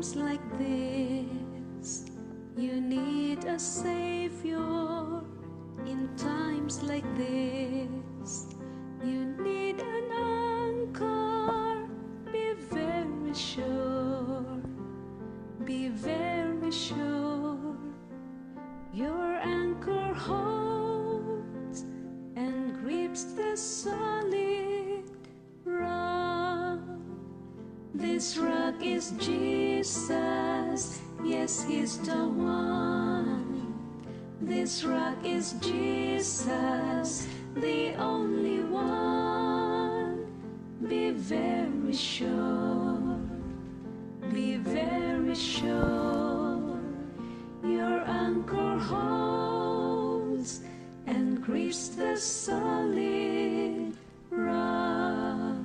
times like this, you need a Savior. In times like this, you need an anchor. Be very sure, be very sure. Your anchor holds and grips the solid rock. This rock is Jesus, yes, He's the one. This rock is Jesus, the only one. Be very sure, be very sure. Your anchor holds and grips the solid rock.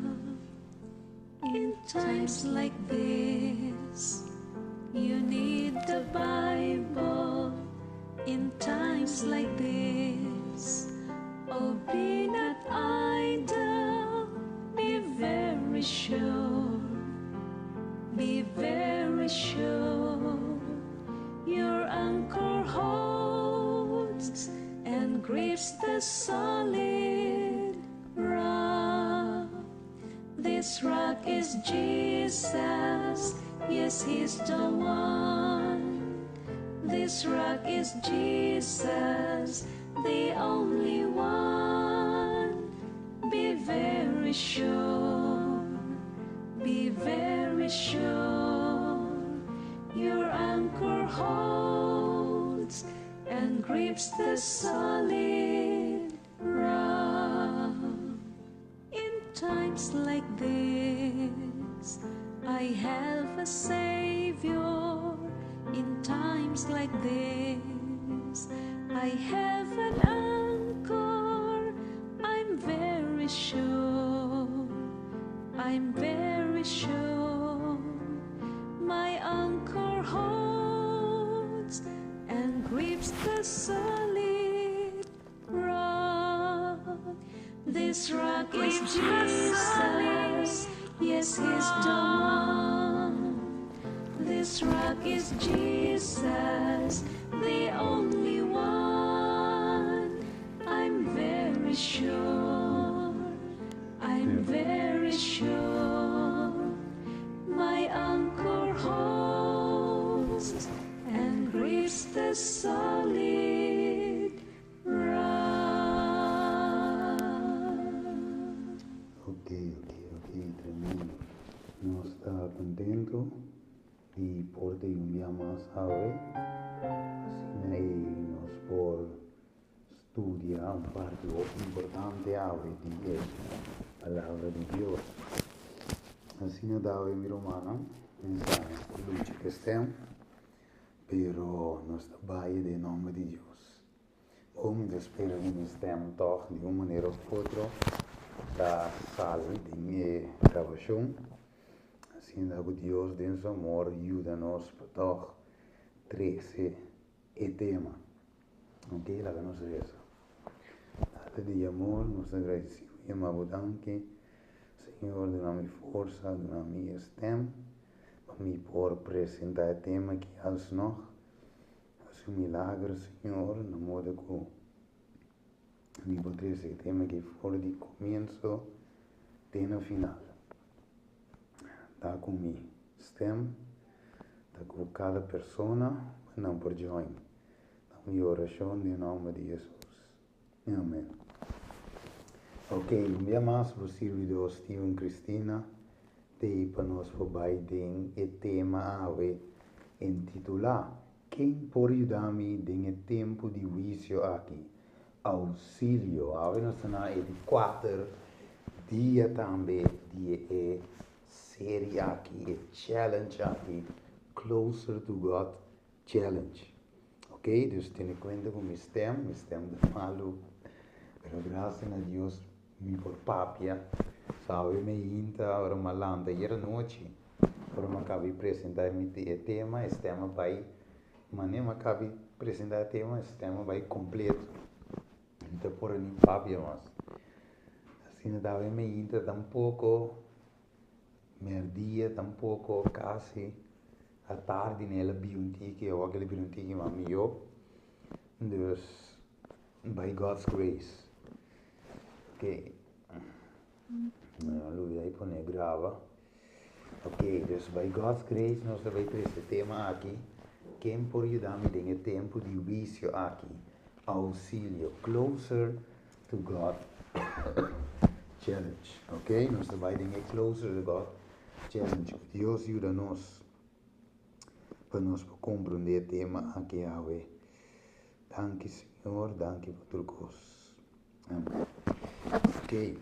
In times like this, you need the Bible. In times like this, oh, be not idle. Be very sure, be very sure. Your anchor holds and grips the solid rock. This rock is Jesus, yes, He's the one. This rock is Jesus, the only one. Be very sure, be very sure. Your anchor holds and grips the solid rock. In times like this, I have a Savior. In times like this, I have an anchor. I'm very sure, I'm very sure. My anchor holds and grips the solid rock. This rock is Jesus, yes, He's the one. This rock is Jesus, the only one. I'm very sure, I'm very sure. My anchor holds and grips the solid rock. Ok, tremendo. No está contento di portare un dia más hoy, así nos por studiare un parte importante hoy di palabra di Dio. Así no dava in romano, pensare luce che stiamo, però non sta baia del nome di Dio. Om spero che noi stiamo toch di una maniera o altra da salve di mia gravazione. Assim, que Deus, em seu amor, ajuda-nos para toch 13 e tema. Ok? La que nos reza. Date de amor, nos agradecemos e amamos Senhor, dá-me força, dá-me stem, para me por apresentar o tema que als nog. Assim, milagre, Senhor, no modo que nível 13 tema que for de começo, tem no final. Está com mim, stem, está com cada pessoa, não por join. A minha oração em nome de Jesus. Amém. Ok, minha mais possível de Steven Cristina, de para nós vai den o tema ave intitular Quem pode ajudar-me em tempo de vício aqui? Auxílio. Ave nós estamos em 4 dias também de série aqui, challenge aqui, Closer to God Challenge. Ok? Dus ten cuenta com minha stem de maluco. Pero graças a Deus, me por papia, sabe, me inta, agora malanda, e era noite, agora me acabei de apresentar meu tema, esse tema vai, mas nem me acabei de apresentar o tema, esse tema vai completo. Então, por aí, papia, mas, assim, não dava me inta, tampouco, merdia, tampouco, quase, a tarde nela biuntiki, ou aquele biuntiki mamio. Dus, by God's grace. Ok. Lui aí põe grava. Ok, dus by God's grace nós vai ter esse tema aqui. Quem por ajudar-me tem tempo de vício aqui. Auxílio. Closer to God. Challenge. Ok? Nós vai ter closer to God. Challenge. Deus ajuda-nos para nós compreender o tema aqui. Danke, Senhor. Danke por tudo. Amém. Ok.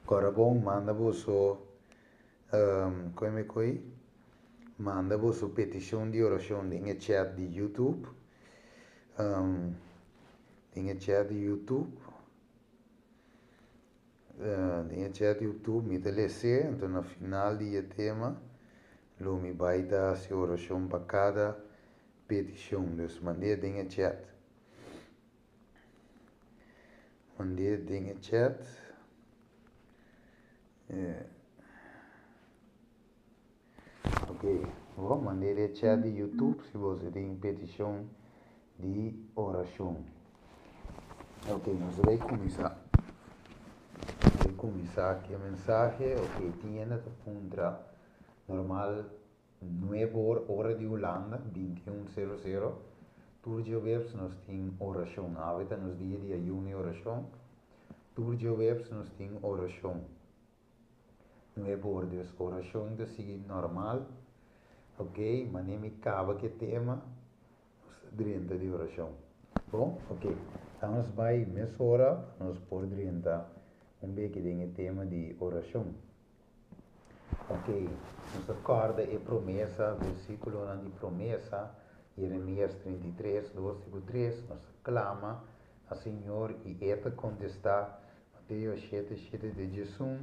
Agora bom, manda você, como é que é? Manda você petição de oração em chat de YouTube. Em chat de YouTube. Em chat de YouTube, me delece, então no final do tema, lo me vai dar a oração para cada petição. Dus mandei em chat. Mandei em chat. Ok, vou mandar em chat de YouTube se você tem petição de oração. Ok, nós vamos começar. Vamos começar aqui a mensagem. Ok, tinha na contra normal 9 hora de Holanda, 21:00. Turgio Webs nós tem oração. Aveta nos dias de ayuno e oração. Turgio Webs nós tem oração. 9 horas, oração de seguir normal. Ok, mas nem me acaba que tema. 30 de oração. Bom, ok. Então nós vai nessa hora, nós por 30 pouco de tema de oração. Ok, nós acorda e promessa, versículo de promessa, Jeremias 33, 2:3, nós clama a Senhor e Ele contesta, Mateus 7:7 de Jesus,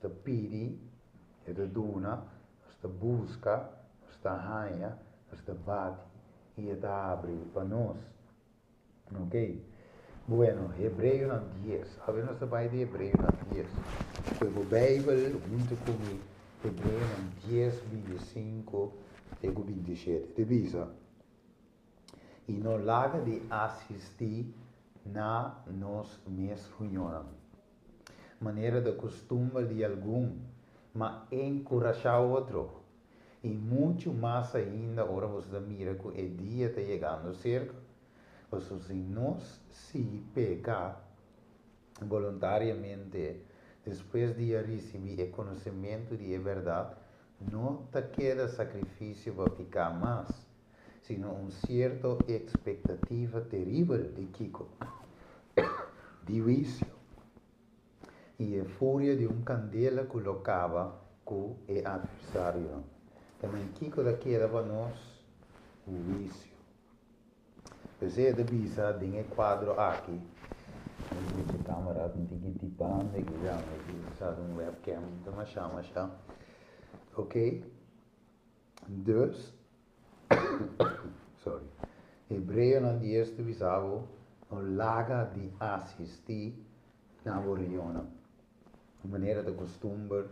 nós pede, Ele dona, nós busca, nós arranha, nós bate, e Ele abre para nós. Ok? Bueno, Hebreu 10. Agora nós vamos de Hebreu 10. Pelo Bíblia, junto comigo, Hebreu 10, 25 e 27. Divisa. E não larga de assistir na nossa reunião. Maneira de costume de algum, mas encorajar outro. E muito mais ainda, ora você mira que o dia está chegando cerca. Então, se nós se pecar voluntariamente, depois de receber o conhecimento de verdade, não te queda sacrifício para ficar mais, sino uma certa expectativa terrível de Kiko, de vício, e a fúria de candela colocava com o adversário. Também Kiko da queda para nós o vício. Você de visa tem quadro aqui. A câmera tem que tipar, tem que já, usar webcam, então chama. Ok? Dus, sorry. Hebreu não diz que visavo não larga de assistir na reunião. Maneira de costume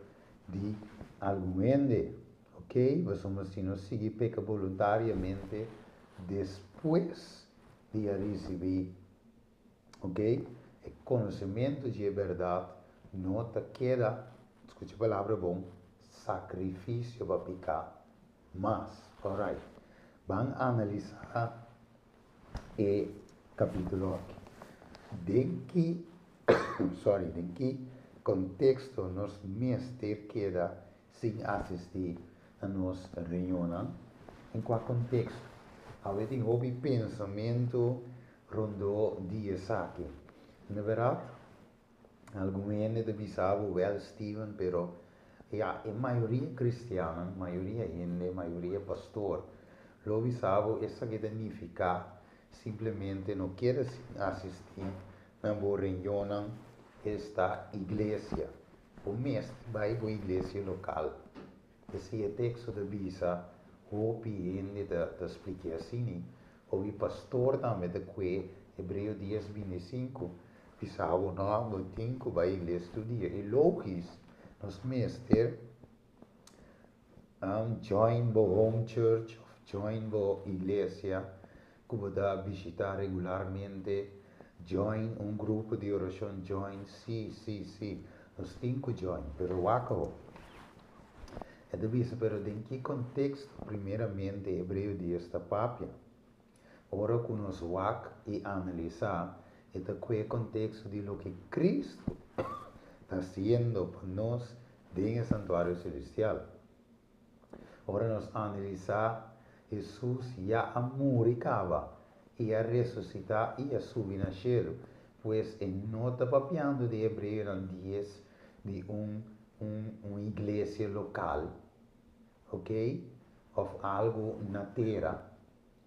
de argumente. Ok? Você não seguir peca voluntariamente depois de receber, ok? O conhecimento de verdade não te queda, escute a palavra bom, sacrifício para picar. Mas, alright, vamos analisar o capítulo aqui. Em que contexto nós mestre queda sem assistir a nossa reunião? Em qual contexto? Agora tem hobby pensamento rondou dias aqui. Na verdade, alguns de bisavo well Steven, pero a maioria cristiana, maioria pastor, lo bisavo essa que significa simplesmente não quer assistir na reunião esta igreja. O mestre vai para a igreja local. Esse é o texto de bisa. Hopi ende da expliquei assim, o pastor também de que Hebreu 10:25, pisava não, tinha vai igreja estudar. E logis, nos mestre, join bo home church, join bo iglesia, que pueda visitar regularmente, join un grupo de oración, join, sí, nos cinco join, pero wako. É difícil, pero em que contexto, primeiramente, Hebreu de esta papia? Ora que nos wak e analisar, é o contexto de lo que Cristo está haciendo por nós dentro do santuário celestial. Ora nós analisar, Jesus já amoricava e a ressuscitar e a subir na cielo, pois não está papiando de Hebreu 10 de uma igreja local, ok? Ou algo na terra,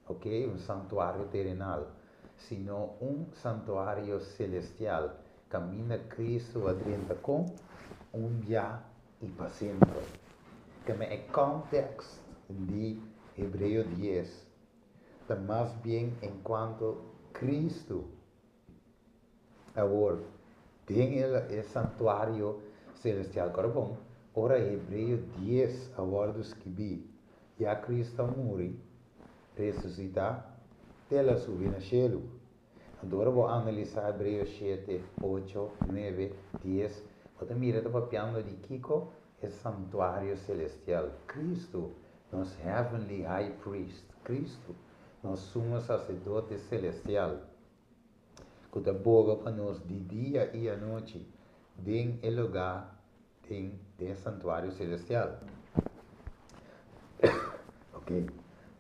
ok? Um santuário terrenal, sino santuário celestial. Caminha Cristo adentro com dia e para sempre. Que é contexto de Hebreu 10. Mas mais bem enquanto Cristo agora tem o santuário celestial. Agora bom, ora Hebreu 10 agora dos que vi, já Cristo morre, ressuscitar, ela subir no cielo. Agora vou analisar Hebreus 7, 8, 9, 10. Você mira para o piano de Kiko, é santuário celestial. Cristo, nosso heavenly high priest. Cristo, nosso sumo sacerdote celestial. Que está boga para nós de dia e à noite, dentro do lugar, dentro do santuário celestial. Ok?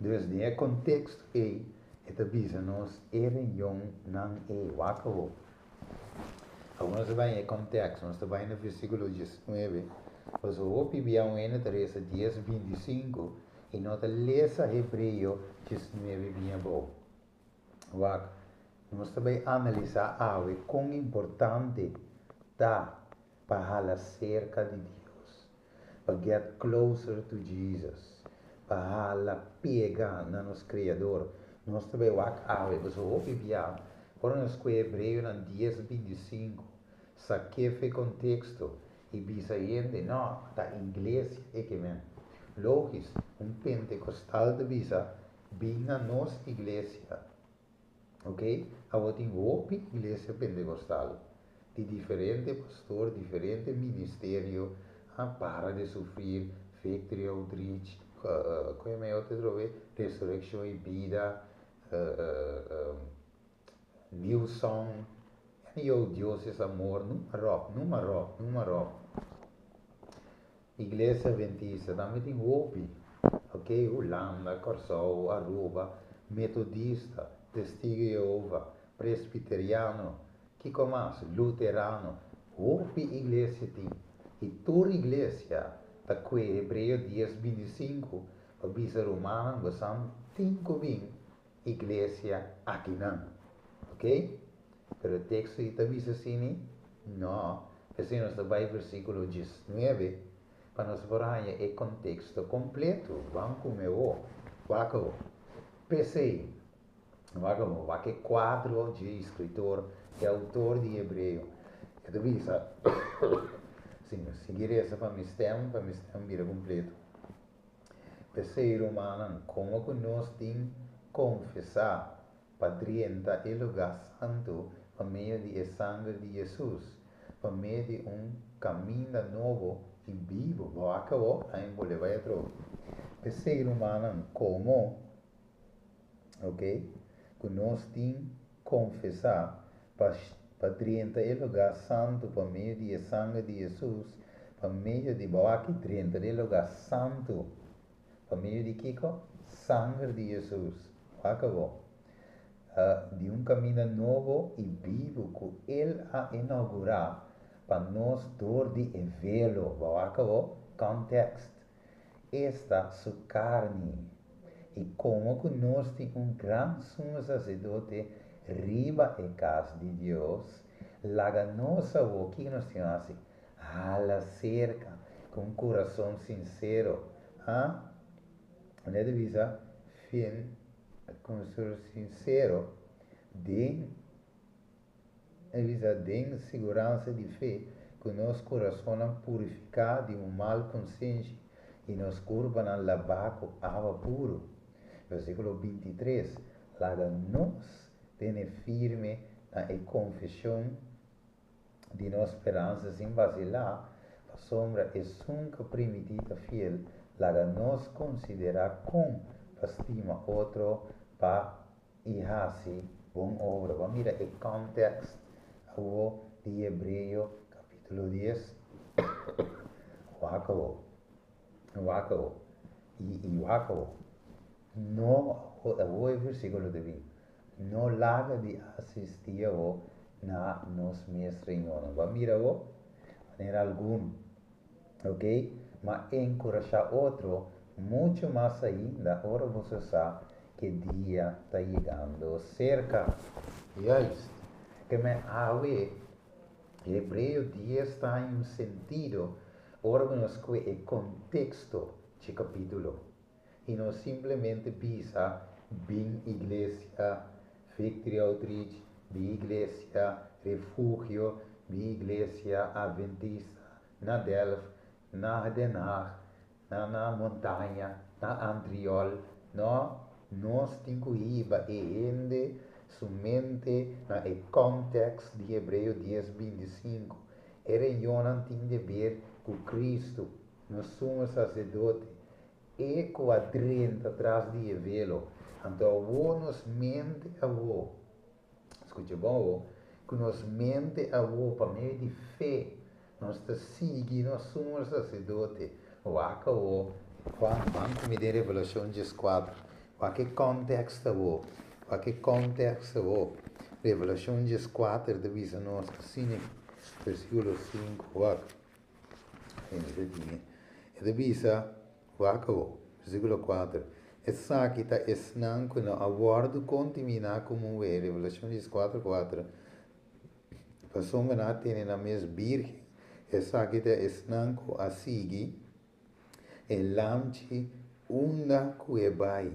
Então, nesse contexto aí, esta bisa nós não é wakawo. Agora nós vai em contexto, nós vai no versículo 19. Nós vamos pedir em Teresa 10, 25 e nós lemos Hebreu 19 bem bom. Wak, nós também analisar algo quão importante está para falar acerca de Deus, para get closer to Jesus, para falar pegar no nosso Criador. Nós também wak algo, nós vamos pedir por nós que Hebreu 10, 25, saque foi contexto e bisa gente, não, da inglês é que vem. Lógico, pentecostal de bisa, bem na nossa igreja. Ok? Agora tem outra igreja pentecostal, de diferente pastor, diferente ministério, para de sofrer, Victory Outreach, como é outra vez, Ressurreição e Vida, New Song, e o Deus é amor, número. Igreja Adventista, também tem outra, ok? Holanda, Corsol, Aruba, Metodista, Testigo de Jeová, Presbiteriano, que mais? Luterano, outra igreja tem. E toda igreja, da que Hebreu 10, 25, a Bisa Romana, nós temos 5 igreja aqui não, ok? Pero o texto está diz assim, não, assim nós vai versículo 19, para nós vermos o contexto completo, vamos comer o, vaco, pensei, vaco quadro de escritor, é autor de Hebreu, então diz, sim, seguir essa para me vira completo. Pensei, romano, como que nós temos confessar padrienta e lugar santo por meio de sangue de Jesus, por meio de caminho novo e vivo, acabou, aí vou levar a troca. Pensei, romano, como, ok, que nós temos confessar padrienta e lugar santo por meio de sangue de Jesus, por meio de boaque 30 de lugar santo, por meio de Kiko, sangue de Jesus, acabou. De caminho novo e vivo que Ele a inaugurar para nós dor de vê-lo, acabou, contexto, esta sua carne, e como que nós temos grande sumo sacerdote riba e casa de Deus, laga nossa o que nós temos assim, ala cerca, com coração sincero, não é de visa, fim, com ser sincero, de segurança de fé, que nosso coração purificado de mal consciência y nos curvan al labaco agua puro. Versículo 23, laga nos tiene firme na confesión de nossa esperança sem vacilar, a sombra é nunca primitita fiel, laga nos considerar com estima outro para ihasi bom obra. Vamos mirar o contexto de Hebreu capítulo 10, Wakao, e Wakao, no, o versículo de mim, no laga de assistir na nos mestres. Vamos mirar maneira alguma, ok? Mas encorajar outro, muito mais ainda, agora você sabe que dia está chegando cerca. E é isso. Que me ave, Hebreu 10 está em um sentido, ora nós que é contexto de capítulo. E não simplesmente pensa, bem igreja, Victory Outreach, bem igreja, refúgio, bem igreja adventista, na Delft, na Den Haag, na montanha, na Andriol, nós temos que ir e somente no contexto de Hebreu 10, 25. Era Jonan tem de ver com Cristo, no sumo sacerdote, e com a drenta atrás de velo. Então, nos mente a escute bom, que nos mente a para meio de fé, nós está seguindo o sumo sacerdote, o acabou, quando me der Revelação 14, para que contexto para que contexto Revelação 14, divisa nós, assim, versículo 5, divisa, versículo 4. Essa aqui está ensinando que não aguardo contaminar como é, Revelação 14, 4. Passou que não tem na mesma virgem. Essa aqui está ensinando a seguir, e lamche unda que é bai.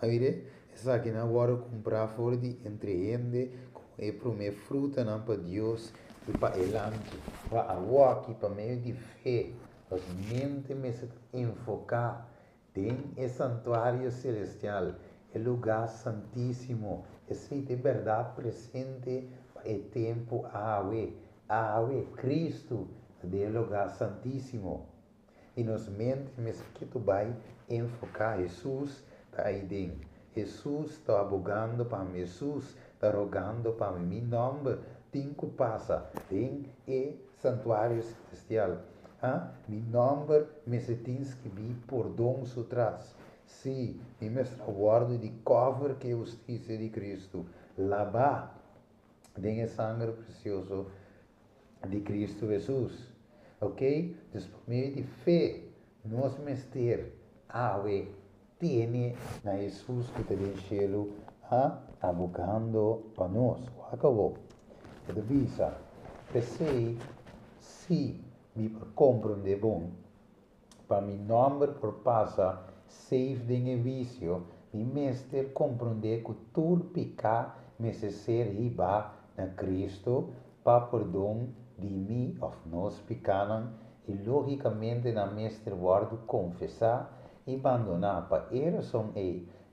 Aí, essa aqui não agora comprar fora de entreende, e prometer fruta não para Deus, e para o lamche. Para a aqui, para meio de fé, as mentes me se enfocar. Tem o santuário celestial, o lugar santíssimo, esse de verdade presente é tempo Cristo, do lugar santíssimo. E nos mentes que tu vai enfocar, Jesus está aí dentro. Jesus está abogando para mim, Jesus está rogando para mim, meu nome tem que passar, tem o santuário celestial. Mi nome me se tens que vir por dons atrás. Sim, me mestra guardo de cover que é a justiça de Cristo. Lavar tem o sangue precioso de Cristo Jesus. Ok? Por meio de fé, nós mestre tem na Jesus que está no cielo, abocando para nós. Acabou. É de visa. Pensei, sim, me compreender bom, para mi nome por passa, safe de vício, mi mestre compreender que todo pecado me se ser riba na Cristo, para perdão de mim, of nós pecaram, e logicamente na mestre guardo confessar e abandonar, para eração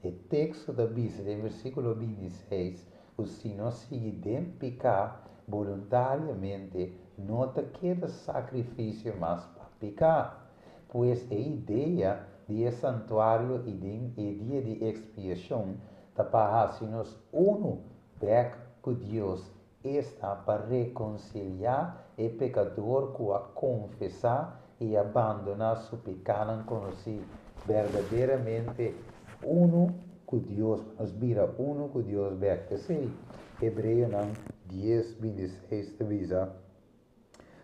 o texto da Bíblia, em versículo 26, o se não seguir pecar voluntariamente, nota que é sacrifício mais para pecar, pois a ideia de santuário e dia de expiação está para nos uno back com Deus, está para reconciliar o pecador com a confessar e abandonar seu pecado com si, verdadeiramente uno com Deus, nos vira uno com Deus back. Esse Hebreu 10, 26 divisa,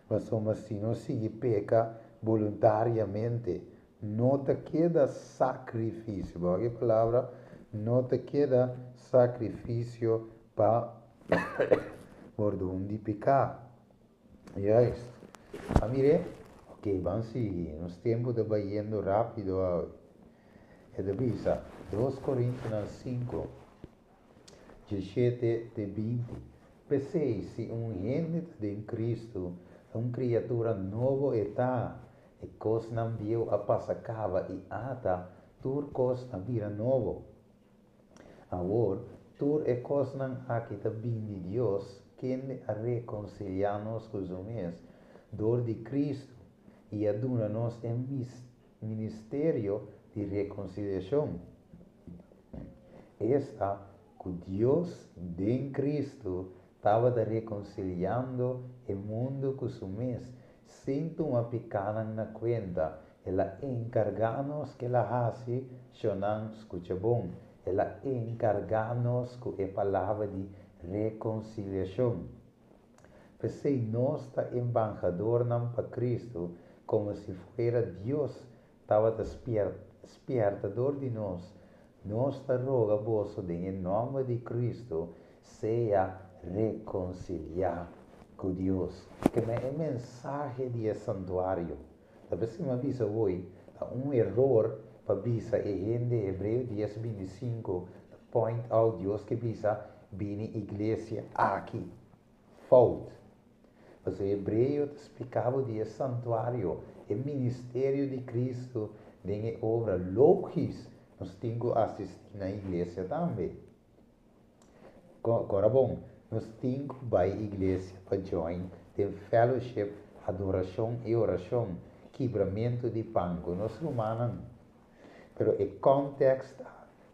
mas somos se não se peca voluntariamente, não te queda sacrifício. Que palavra? Não te queda sacrifício para perdão de pecar. E é isso. Amire? Ok, vamos seguir. Nos tempos de vai indo rápido. É divisa 2 Coríntios 5, 17 de 20. Pensei, se gente de Cristo, uma criatura nova está, E cos não viu a passacava e ata, tur cos na vira novo. Agora, tur e cos não aqui tá bem de Deus, quem a reconciliar-nos com os homens, dor de Cristo, e aduna-nos em ministério de reconciliação. Esta que Deus em Cristo estava reconciliando o mundo com os homens, sem uma pequena na conta. Ela encarga-nos que ela hace, não escuta bom. Ela encarga-nos com a palavra de reconciliação. Pensei, nós está embaixador para Cristo, como se fuera Deus estava despertador de nós. Nós te roga vos, em nome de Cristo, seja reconciliar com Deus. Que é mensagem de santuário. Talvez se me avisa hoje, erro para visa e gente Hebreu 10:25, point out Deus que visa, vini igreja aqui. Fault. Mas o Hebreu explicava de santuário, o ministério de Cristo, de obra lógica. Nós temos que assistir na igreja também. Agora, bom, nós temos que ir à igreja para join the fellowship, adoração e oração, quebramento de pão com os romanos. Pero o contexto,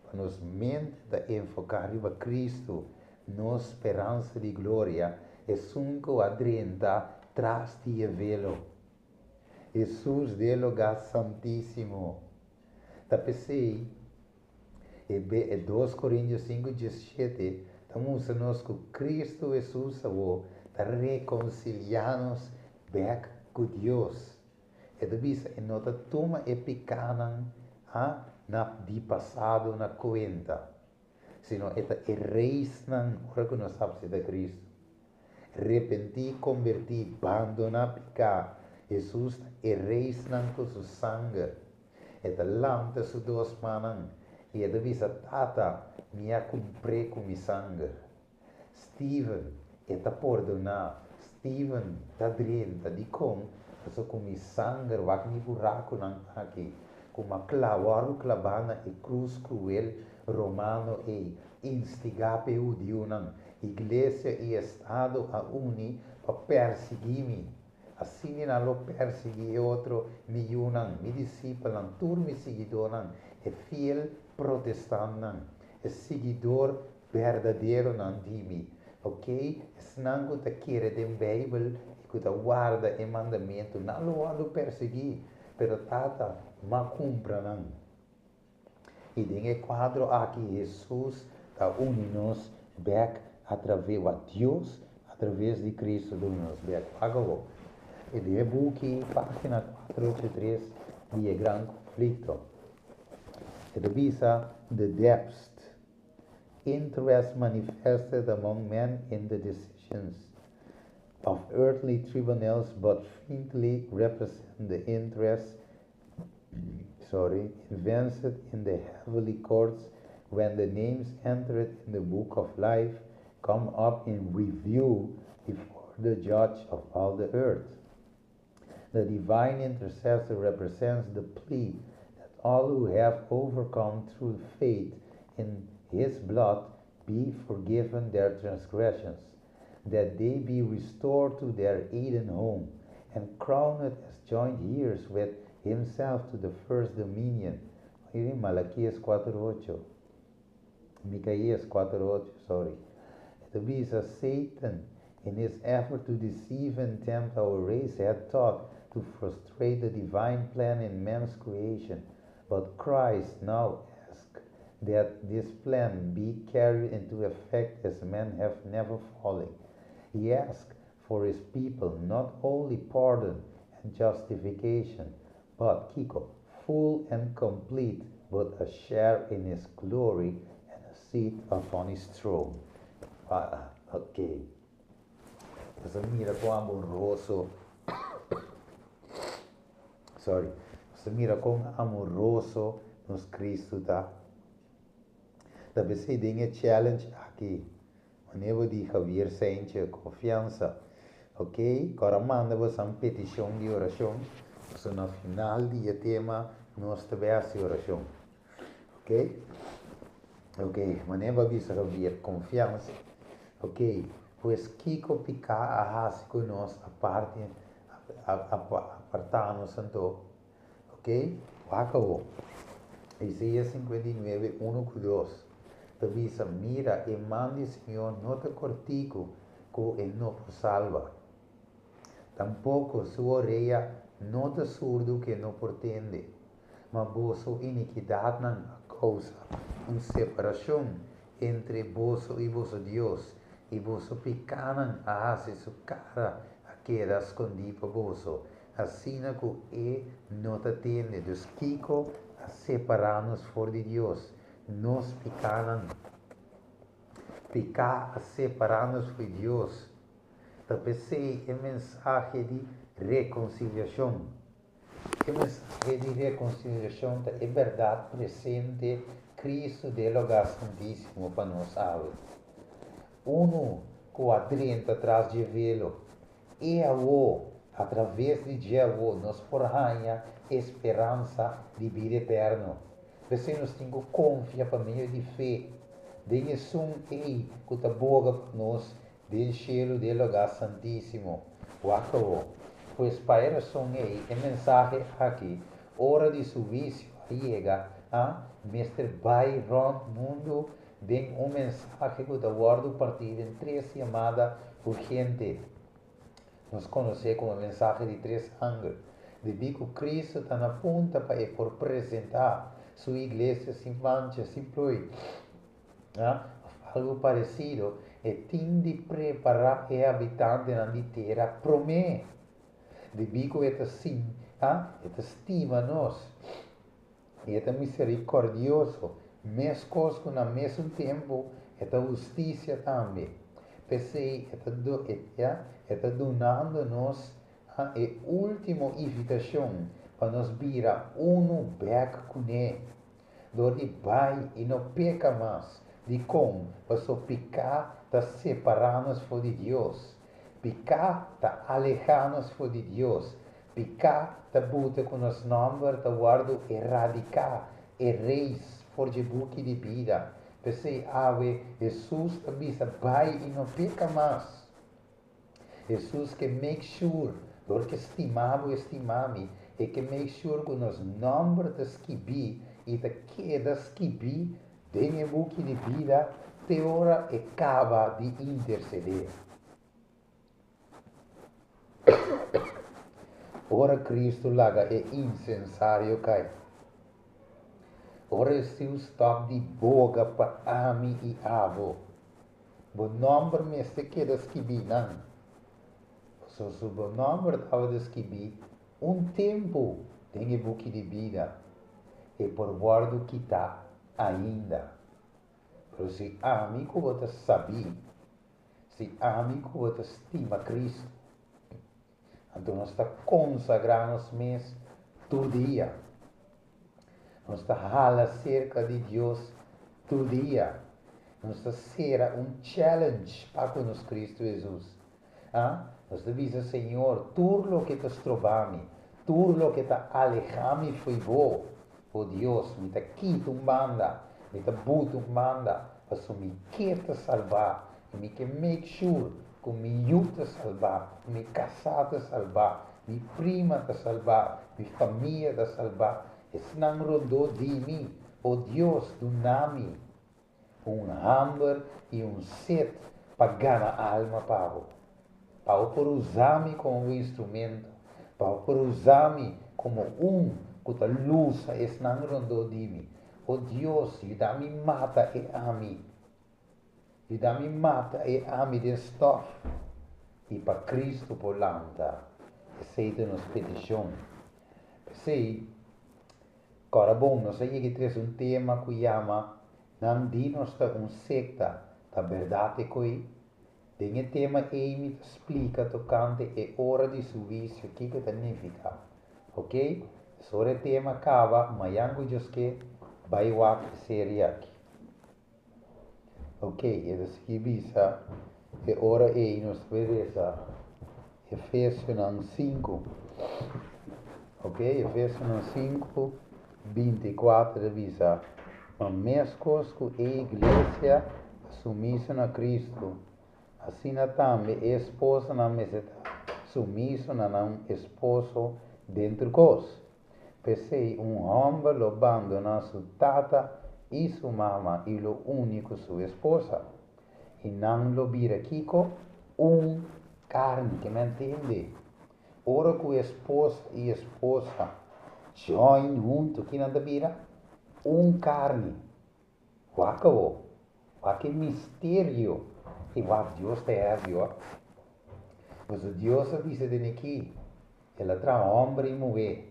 para nos mente de enfocar em Cristo, nossa esperança de glória, é sunco adrenta tras de velo. Jesus de lugar santíssimo. Tapecei, e 2 Coríntios 5:17, estamos nós com Cristo Jesus, para reconciliar-nos back com Deus. E devia em nota toma e pequena na de passado na conta. Senão, é reis na hora que nós sabemos de Cristo. Repentir, convertir, abandonar pecar. Jesus é reis com seu sangue. É lâmpada su duas manos. E é devisa tata, me a cumprir com meu sangue. Steven, é perdonar. Steven, tá drenta de com, com meu sangue, vai me buraco aqui. Com uma clavana e cruz cruel, romano e instigar pelo diunang. Igreja e Estado a uni para perseguir-me. Assim não lo persegui outro, me unam, me discipulam, turme seguidoram, é fiel protestante, é seguidor verdadeiro de mim. Ok? Se não te quer de Bíblia, que te guarda o mandamento, não lo ando perseguir, pero tata, ma cumpra não. E tem quadro aqui, Jesus está unindo-nos back através de Deus, através de Cristo, unindo-nos back. Agora, e de buque, página 483, de grande conflito. E revisa the depth, interest manifested among men in the decisions of earthly tribunals, but faintly represent the interest, invested in the heavenly courts when the names entered in the book of life come up in review before the judge of all the earth. The divine intercessor represents the plea that all who have overcome through faith in his blood be forgiven their transgressions, that they be restored to their Eden home, and crowned as joint heirs with himself to the first dominion. Malaquias 4:8. Micaías 4:8, sorry. It is as Satan, in his effort to deceive and tempt our race, had thought to frustrate the divine plan in man's creation. But Christ now asks that this plan be carried into effect as men have never fallen. He asks for his people not only pardon and justification, but Kiko, full and complete, but a share in his glory and a seat upon his throne. Ok. Você mira quão amoroso. Você mira quão amoroso nos Cristo tá. Talvez você tenha challenge aqui. Maneiro de Javier sente confiança. Ok? Agora manda você uma petição de oração. So, no final do tema, nós também a oração. Ok? Ok, maneira de saber confiança. Ok, pois Kiko picar a raça com nós, a parte, apartar-nos, então. Ok? Acabou. Isaías 59, 1 com 2. Avisa, mira e mande, Senhor, não te cortico, que ele não te salva. Tampouco sua orelha não te surdo que não pretende. Mas vossa iniquidade não causa uma separação entre vós e vosso Deus, e vosso pecado hace sua cara a queda escondida vosso. Assim que ele não te atende, dos Kiko a separar-nos fora de Deus. Nós pecar a separar-nos de Deus. Tapecei a mensagem de reconciliação. A mensagem de reconciliação é verdade presente. Cristo deu lugar santíssimo para nós. Quadrante atrás de velo. E através de Jesus, nos forranha esperança de vida eterna. Você nos tem que confiar para meio de fé. Denhe som ei, que está boga para nós, del cielo del lugar santíssimo. Acabou. Pois para a som ei, a mensagem aqui, hora de serviço, chega, mestre vai rond mundo, den mensagem que está guardo partido em 3 chamadas urgentes. Nos conhece como a mensagem de 3 ângulos. De que Cristo está na ponta para apresentar sua igreja sem mancha, sem ploi. Algo parecido, e tem de preparar o habitante na terra promete. De bico é assim, estima nós, e é misericordioso, mesmo conosco no mesmo tempo, é justiça também. Pensei, é donando-nos a última invitação para nos virar back com ele. Onde vai e não peca mais. De como? Para só pecar, está separar-nos de Deus. Pecar, está alejar-nos de Deus. Pecar, está botar com os nomes, está guardo erradicar. E reis, for de buque de vida. Pensei, Jesus avisa, vai e não peca mais. Jesus que make sure, porque estimame, e que make sure que nos nomes de esquibi, e de quedas que vi, denhe buque de vida, te ora e acaba de interceder. Ora Cristo laga é incensário cai. Ora seu stop de boga para ami e avo. O nome me se quedas que vi, não. Se o nome estava de esquibi, tempo denhe buque de vida. E por guardo que está ainda. Mas se amigo você sabe, se amigo você estima Cristo, então nós está consagrando mês todo dia. Nós está rala cerca de Deus todo dia. Nós está ser challenge para com nós Cristo Jesus. Nós dizer, Senhor, tudo o que te trobami, tudo o que te alejami foi bom. Oh Deus, me está quito banda, me está buto banda, mas me quer te salvar, e me quer make sure que me ajuda te salvar, me casar te salvar, me prima te salvar, me família te salvar. E se não rodou de mim, oh Deus, do nome, hambre e sede para ganhar a alma para por usar-me como instrumento, para por usar-me como que a luz é não rondou de mim. Oh Deus, dá-me mata e ami. Dá-me mata e ami de stof. E para Cristo por lanta. Aceita nos petição. Sei, agora bom, nós aí que temos tema que chama não dinos secta da verdade que tem tema e me explica tocante e hora de serviço que significa. Ok? Sobre o tema acaba, amanhã que vai walk série aqui. Ok, e da seguida e ora e nos veresa Efésios 5. Ok? Efésios 5, 24 avisa. Mas mesmo que a igreja sumisse a Cristo, assim também a esposa não está sumissa a um esposo dentro de Deus. Pensei, homem lo abandona sua tata e sua mama e lo único sua esposa. E não lo vira Kiko, carne, que me entende? Ora que o esposo e esposa join junto, que não vira carne. Wacabo, que mistério. E what Deus te viu? Mas Deus diz de aqui, ela traz homem e mulher.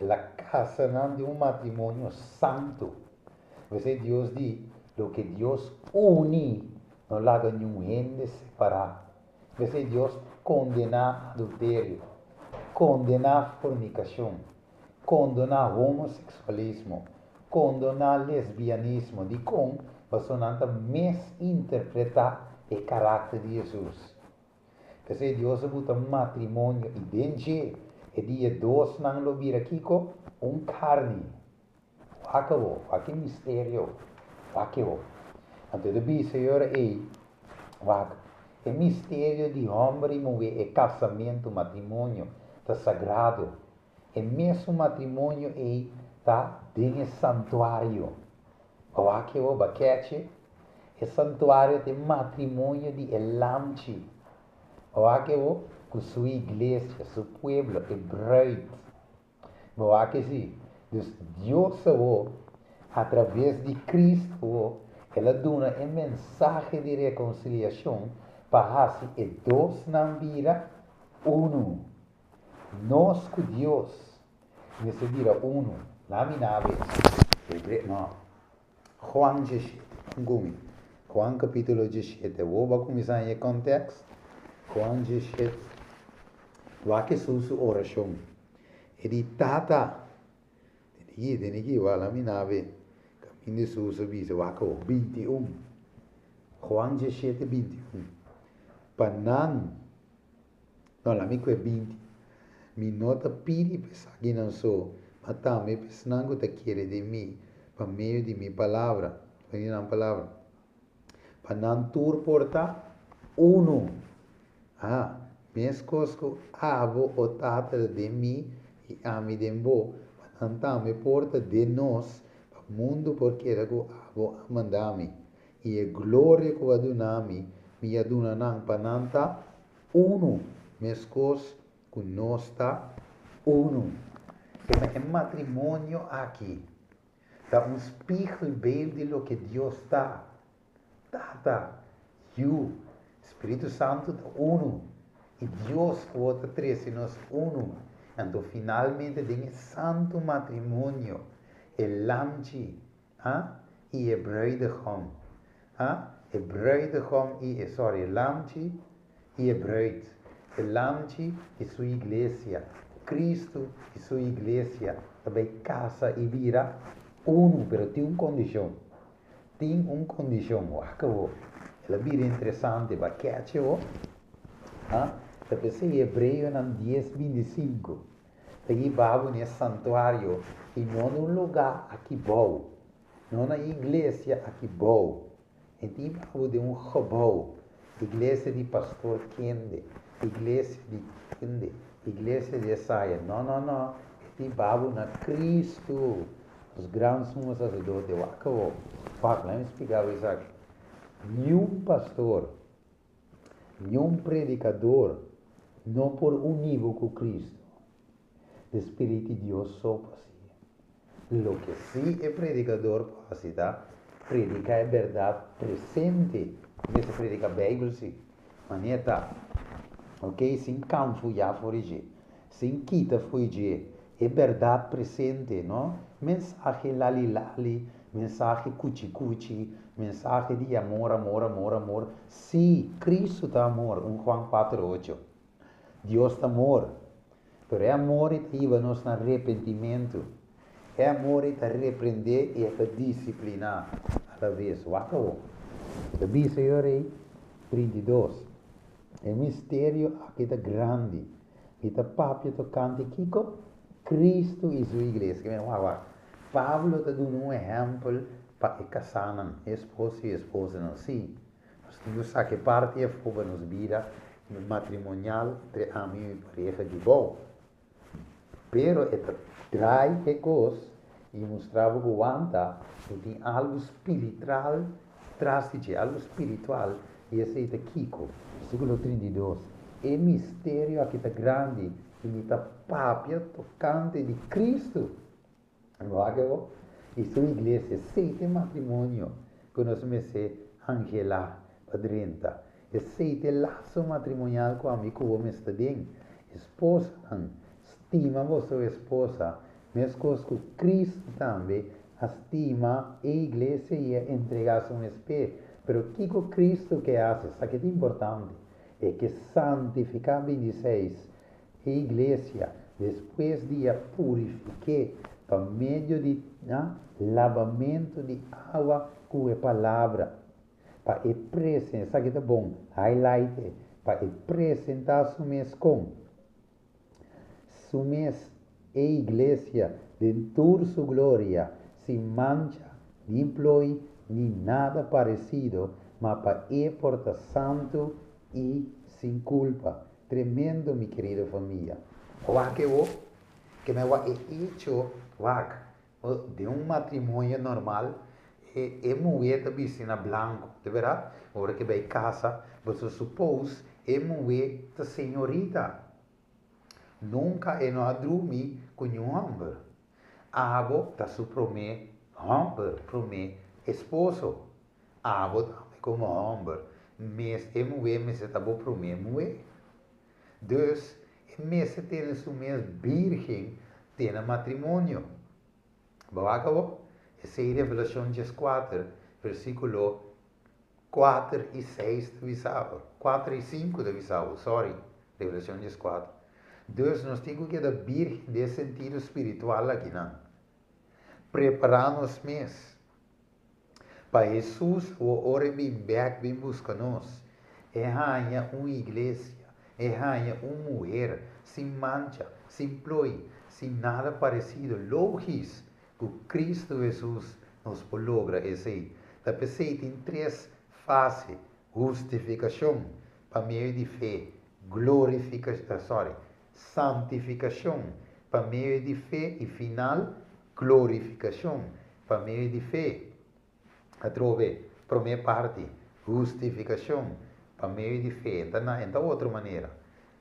Ela casa de um matrimônio santo. Você Deus diz, lo que Deus une, não larga nenhum gente separar. Você Deus condena adultério, condena fornicação, condena homossexualismo, condena lesbianismo, de como você não interpretar o caráter de Jesus. Você Deus bota matrimônio e dentro e dia dois não lo vira Kiko, carne. Acabou, que mistério. Acabou. Então, o Senhor é mistério de homem e mulher, é casamento, matrimônio, está sagrado. E mesmo matrimônio está dentro do santuário. Acabou, baquete, é santuário de matrimônio de Elamchi. Acabou, com sua igreja, seu povo, é bruid. Sim. Deus, através de Cristo, ela dá uma mensagem de reconciliação para que dois não vira nós com Deus, nesse vira na minha vez. Não. Juan 17, Juan capítulo 17, eu vou começar em contexto. Juan 17, lá que sua oração. Ele tata, denigi, wala minave, caminho suso bisa, wako, 21. Juan 17, 21. Panan, não, lá me que 20. Mi nota pidi pesagi não sou, mas também pesnango te querer de mim, para meio de minha palavra, para palavra. Panan tur porta, uno. Mescosco avo o tata de mim, e ami dembo, me porta de nós, para o mundo porque era que avo amandami. E a glória que adunami, me adunanang pananta, mescos que nós está É matrimônio aqui. Está espelho de lo que Deus está. Tata, Espírito Santo está E Deus outra três, nós Então, finalmente, tem santo matrimônio. Lamchi, e bruidegom. Bruidegom lamchi e bruid. Lamchi e sua igreja. Cristo e sua igreja. Também casa e vira pero tem uma condição. Acabou. Ela vira interessante, baquete, Pensei Hebreu em 10:25. Aqui babu nesse santuário e não num lugar aqui bom, não na igreja aqui bom. Então babu de robô, igreja de pastor Kende, igreja de Kende, igreja de Esaia. Não. Aqui babu na Cristo, os grandes sumos sacerdotes. Acabou. Vamos explicar isso aqui. Nenhum pastor, nenhum predicador, não por unívoco Cristo. O Espírito de Deus sopra assim. Lo que sim é predicador pode predicar a verdade presente. Nesse predica a Bíblia, sim. Maneta, ok? Sem campo já foi sem quita foi é verdade presente, não? Mensagem lali, mensagem cuchi, mensagem de amor. Sim, Cristo está amor. Juan 4:8. Deus está amor. Pero é amor que leva nos no arrependimento. É amor que repreender e para disciplinar a vez. Acabou. Daí, Senhor, 32. É mistério aqui está grande. Está papo tocante Kiko. Cristo e sua igreja. Pablo está dando um exemplo para casar esposo e esposa não sim. Nós temos que parte é para nos vida matrimonial entre amigo e pareja de bom. Pero esta trai que coisa e mostrava que o anda tem algo espiritual trágico, algo espiritual e esse é Kiko, versículo 32. É mistério aqui está grande e está papia tocante de Cristo. E sua igreja, sete matrimônio, que nós comecei a Angela, padrinha. E sete laço matrimonial com amigo o homem está bem. Esposa, estima vossa esposa, mas com Cristo também, estima a igreja e entregar-se um espelho. Pero que o Cristo que hace, isso que é importante, é que santificar 26, a igreja, depois de a purificar, por meio de lavamento de água com a palavra, para apresentar, sabe que é bom, highlight, para apresentar sumes com, sumes a igreja de toda sua glória, sem mancha, limpo nem nada parecido, mas para porta santo e sem culpa. Tremendo, minha querida família. Que me va hecho de um matrimônio normal é mulher da piscina branco, de verdade? Agora que vai casa, você supôs é mulher da senhorita. Nunca é não dormir com um homem. Abo da su prome homem, prome esposo. Abo também como homem, mas é mulher, mas é tabo prome mulher. Dus mesa tem su mes virgem tem matrimônio. Bawagawo, essa é Revelação 4, versículo 4 e 6 do Visau. 4 e 5 do Visau, sorry. Revelação 4. Deus nós temos que dar virgem de sentido espiritual aqui, não? Preparar-nos mesmo. Para Jesus, o hora bem back, bem busca nós. É rainha uma igreja. É rainha uma mulher, sem mancha, sem ploi, sem nada parecido. Logis, que Cristo Jesus nos logra esse. Da pessoa tem três fases: justificação, para meio de fé, santificação, para meio de fé, e final, glorificação, para meio de fé. A trove, primeira parte, justificação, para meio de fé. Então, outra maneira,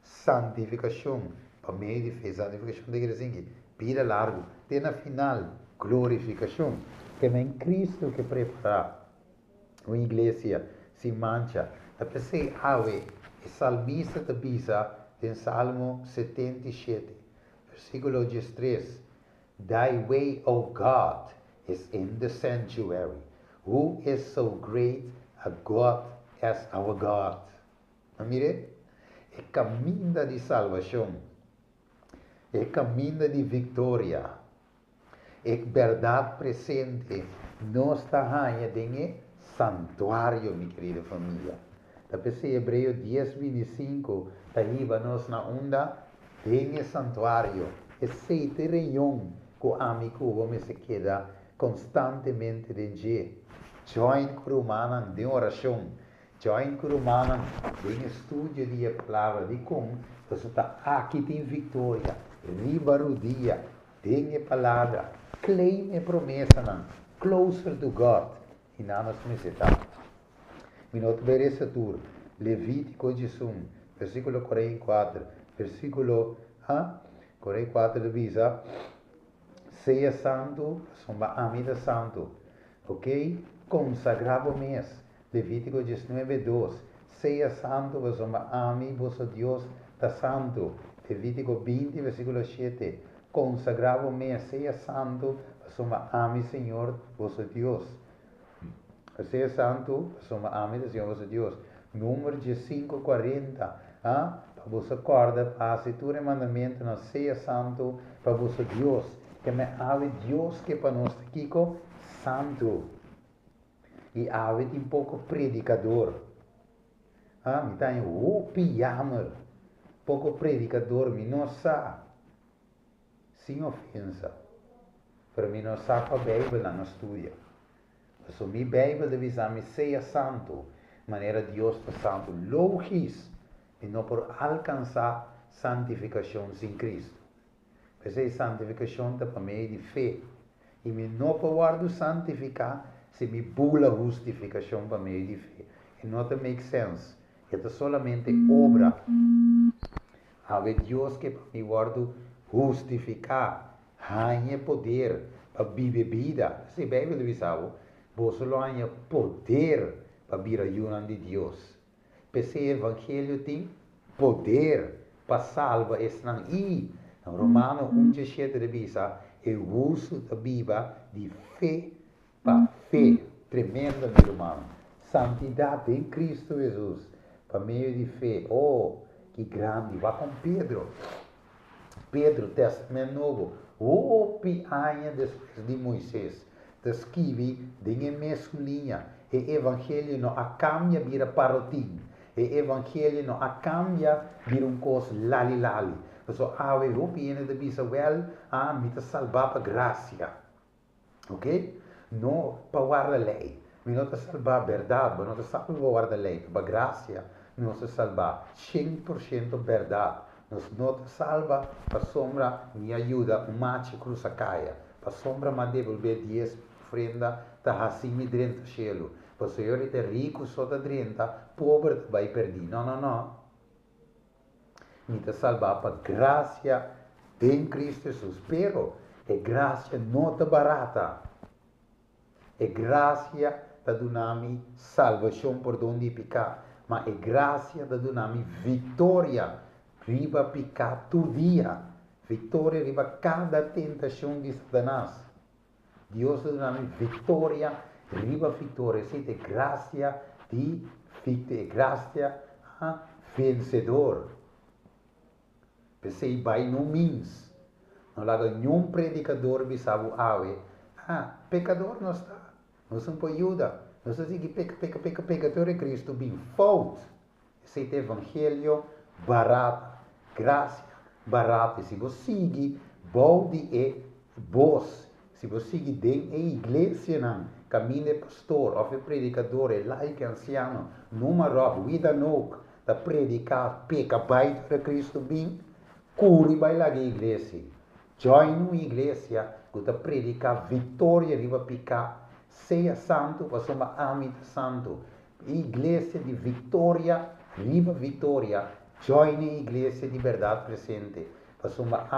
santificação, para meio de fé. Santificação de igreja, pira largo. Tem na final, glorificação, que é em Cristo que prepara uma igreja sem mancha. A pessoa ave, o salmista da Bisa, em Salmo 77, versículo 13. Thy way, O God, is in the sanctuary. Who is so great a God as our God? Mire, é caminho de salvação, é caminho de vitória, é verdade presente. Nós estamos em santuário, minha querida família. Da PC Hebreu 10, 25, está aí nós na onda, em santuário. É sete reunião com o amigo, vamos se queda constantemente de dia. Join com o humano de oração. Join com o humano de estudo de palavra de como você está aqui tem vitória. Riba o dia, tem a palavra, claim a promessa, não. Closer to God. E não nos necessitamos. Minuto veresa tur. Levítico 11, versículo 44, versículo 44 diz, seja santo, somos amida santo, ok? Consagrado mês, Levítico 19, 2, seja santo, somos ami, vosso Deus está santo, Levítico 20, versículo 7, consagrado mês, seja santo, somos ami, Senhor, vosso Deus. Seja santo, somos ami do Senhor vosso Deus. Número 5, 40. Para você acordar, para a tua mandamento, não seja santo para vosso Deus. Que me ave Deus que para nós aqui com santo. E ave um pouco predicador. Me está em pijama. Pouco predicador, me não sabe. sem ofensa. Para mim não saca a Bíblia não estudia. So minha Bíblia deve me seja santo, maneira Deus está santo. Logis, e não por alcançar santificação sem Cristo. Essa santificação está para mim de fé. E me não pode santificar se me bula justificação para mim de fé. E não make sense. É solamente obra. Há Deus que para mim guardo justificar. Há poder para viver vida. Se bem que você sabe, você não há poder para vir a união de Deus. Porque o Evangelho tem poder para salvar esse não. E no Romano 1,17 de Bisa, é o uso da Bíblia de fé para fé. Tremenda, meu irmão. Santidade em Cristo Jesus. Para meio de fé. Oh, que grande. Vá com Pedro. Pedro, Testamento Novo. O pianha depois de Moisés. Descreve de mesma linha. O Evangelho não a cambia vira parotim. O Evangelho não a cambia vira coisa lali. So, o pianha de bisa well, me te salvar para graça. Ok? Não para guardar a lei. Não te salvar a verdade, não te salvar guardar a lei. Para graça, não te salvar 100% verdade. Não te salva para sombra, me ajuda, macho cruz a caia. Para sombra, me devolver 10 ofrenda, tá assim me drenta cielo. Para o Senhor é rico, só da drenta, pobre, vai perder. Não. Me te salvar para graça em Cristo Jesus. Pero, é graça não te barata. É graça da donami salvação por onde picar. Mas é graça da donami vitória. Riba picar todo dia. Vitória riba cada tentação de Satanás. Deus da donami vitória. Riba vitória. Se é graça de graça vencedor. Pensei, vai no means. Não lá nenhum predicador que sabe pecador não está. Não se pode ajudar. Não se diz que pecador é Cristo bem falso. Esse é evangelho barato. Graça barata. Se você segue, balde é voz. Se você segue dentro da igreja, não. Caminho é pastor, ou é predicador, é laico, anciano. Numa roba, vida não. Da predicar, peca, baita para Cristo bem. Curi vai lá na igreja. Join uma igreja que está predicar vitória riba picar. Seja santo, para somar âmbito santo. Igreja de vitória, riba vitória. Join a igreja de verdade presente. Para somar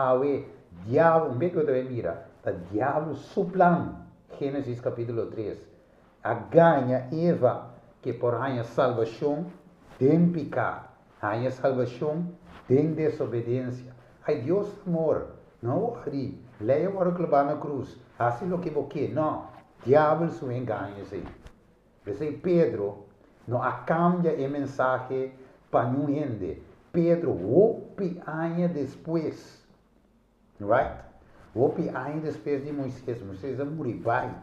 diabo, vê que eu também mira. O diabo suplan. Gênesis capítulo 3. A ganha Eva, que por a salvação, tem picar. A salvação, tem desobediência. Ai, Deus amor. Não ari. Leia o que vai na cruz. Assim lo que você não. Diabo se engana-se. Você Pedro não cambia a mensagem para não gente. Pedro ouve anos depois. Right? Ouve anos depois de Moisés. Moisés morreu. Vai.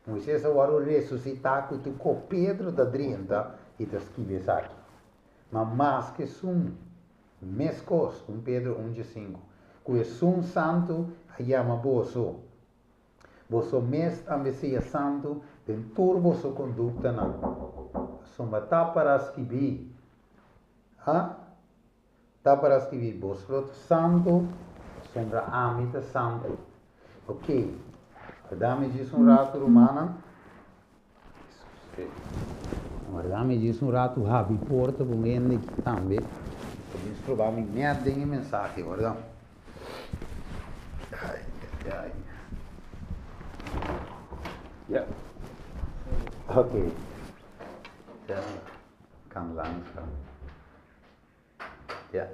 Moisés agora ressuscitar com Pedro da 30 e das que aqui. Mas mais que sum. Mescos, Pedro 1,5. Que é um santo, chama você. Você mesmo também seja santo, tem turbo sua conduta não. Soma tá para escrever. Tá para escrever. Você é santo, sombra âmbito santo. Ok. Dá-me disso rato, romana. Dá-me disso rato, rabi porta, com ele aqui também. Podemos provar minha merda em mensagem, verdade? Ai. Yeah. Ok. Kan langzaam. Ja.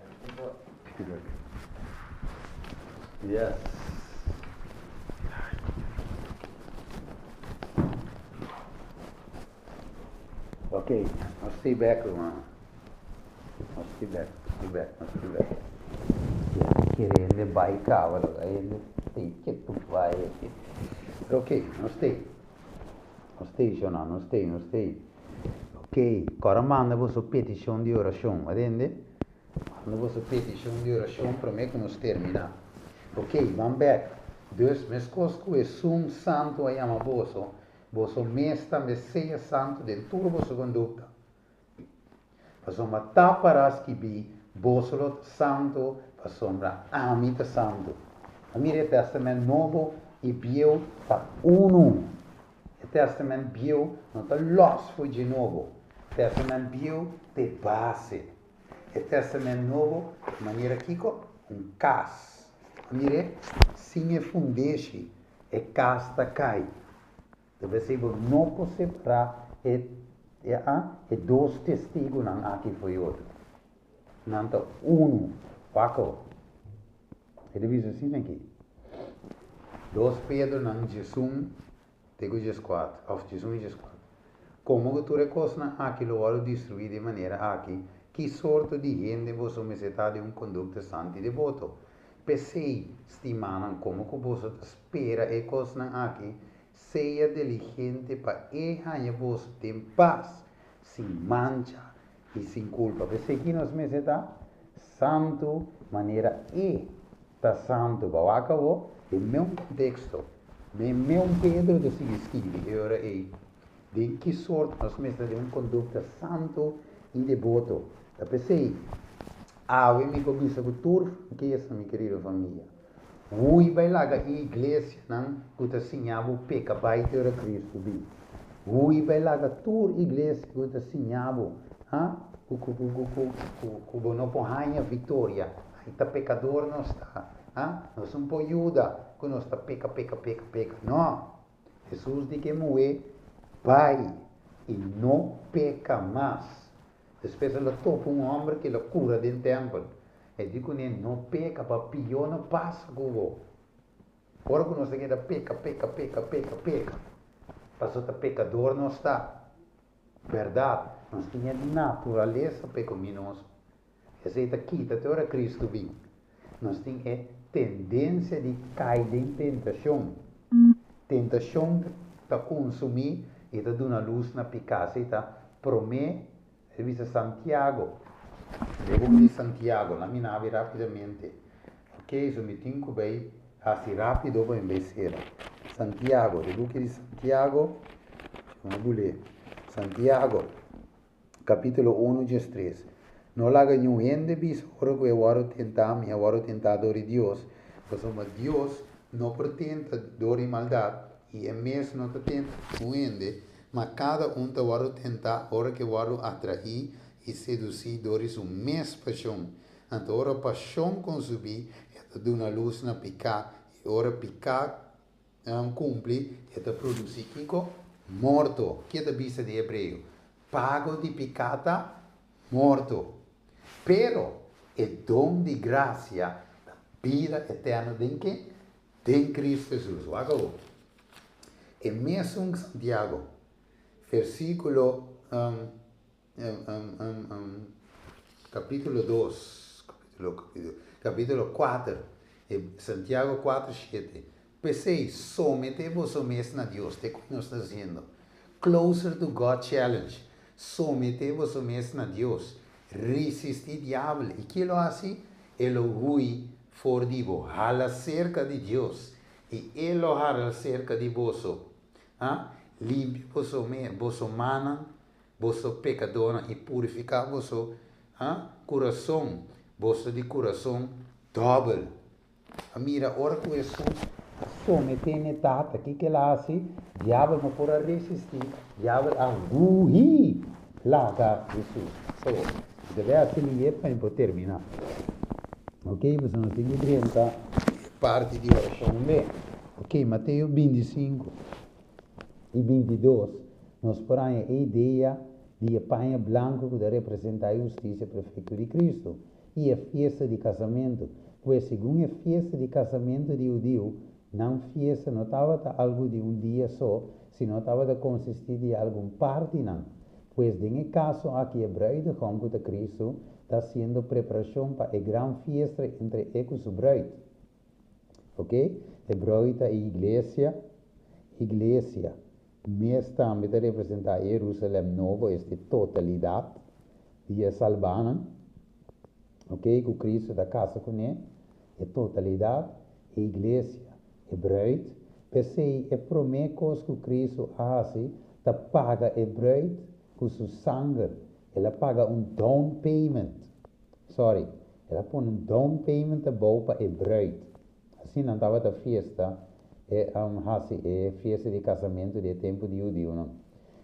Yes. Ok. I'll stay back, Romano. I'll stay back. Querendo baicar, ele tem que tu vai. Ok, não stay, Jonah, não stay. Ok, agora manda você petição de oração, entende? Manda você petição de oração para mim que nós terminar. Ok, vamos back. Dus, mes cosco é sum santo a chama vosso mesta, me seja santo dentro toda vossa conduta. Passoma taparas que bi, vosso santo, passoma amita santo. A mim o testamento novo e bio para uno. O testamento bio não está los foi de novo. O testamento bio de base. O testamento novo, de maneira que cas. A mim sim é fundeixe, é casta cai. Deve ser não pode separar e dois testigos não aqui foi outro. Não está Paco. Ele diz assim aqui. 2 Pedro não Jesus, tego Jesus 4, of Jesus Jesus 4. Como que tu recosna aqui lo vado destruir de maneira aqui, que sorte de gente vos omeseta de conduta santa e devoto. Pensei, stimanan como que vos espera e cosna aqui, seja diligente para errar vos em paz, sem mancha e sem culpa. Pensei que nos meseta santo maneira tá santo, para acabou, o meu contexto, o meu Pedro de se escreve, agora é de que sorte nós mesmos de conduta santo e devoto. Eu pensei, eu me começo com tudo que é minha querida família. Ui vai lá a igreja, não, que te ensinava o peca para ter Cristo bi. Ui vai lá a tua igreja que te ensinava, que não põe vitória. Está pecador não está, nós não podemos ajudar, que nós está peca. Não, Jesus diz que moe vai e não peca mais. Depois ele topa homem que ele cura dentro do templo. Ele diz que não peca, para pior não passa com o. Agora que nós estamos peca. Passou a pecador não está. Verdade, nós tínhamos natureza pecaminosa. Essa é aqui, até hora Cristo vive. Nós temos tendência de cair em tentação. Tentação está consumir e está dando luz na picasa. Está promete, ele diz Santiago. Devo dizer Santiago, na minha nave rapidamente. Ok, isso me tem que ver assim rápido para embecer. Santiago, devo dizer Santiago, vamos ler. Santiago, capítulo 1, verso 3. Não laga nenhum ende bis, ora que eu vou tentar, me vou tentar dor de Deus. Pois Deus não pretende dor e maldade, e é mesmo não tenta um ende, mas cada te vai tentar, ora que vai atrair e seduzir dor e sua mesma paixão. Então, ora paixão consumir, é dar uma luz na picar, e ora picar cumpre, é produzir Kiko morto. Que é a vista de hebreu? Pago de picata, morto. Pero el dom de gracia, la vida eterna de quem? De Cristo Jesus. Acabou. E mesmo Santiago, versículo capítulo 2, capítulo 4, Santiago 4, 7. Pensei, sometemos mesmo a Deus, te que nós está dizendo. Closer to God challenge. Sometemos mesmo a Deus. Resistir diabo. E que ele hace? Ele rui for divo. Hala cerca de Deus. E ele hala cerca de vosso. Limpe vosso mana, vosso pecador e purificar vosso coração. Vosso de coração double. Mira, ora que Jesus sometene tata, que ele hace? Diabo não pode resistir. Diabo rui larga Jesus. So, deve assim para terminar. Ok, você não tem que brincar. Parte de oração bem. Ok, Mateus 25 e 22 nos põe a ideia de panha branco que representa a justiça perfeita de Cristo e a festa de casamento, pois segundo a festa de casamento de judeu, não festa não estava algo de um dia só, sino estava de consistir de alguma parte não. Pois nesse caso aqui a bruide como de Cristo está sendo preparação para a grande festa entre ele e o bruide. Ok? A bruide é a igreja. Mas também representa Jerusalém novo, esta totalidade de salvana, ok? Que Cristo da casa com ele, é totalidade, iglesia, bruid, per se é promekos que Cristo hace, ta paga bruid com seu sangue, ela paga down payment, ela põe down payment bom para bruid. Assim não estava a festa, festa de casamento de tempo de judeu, não?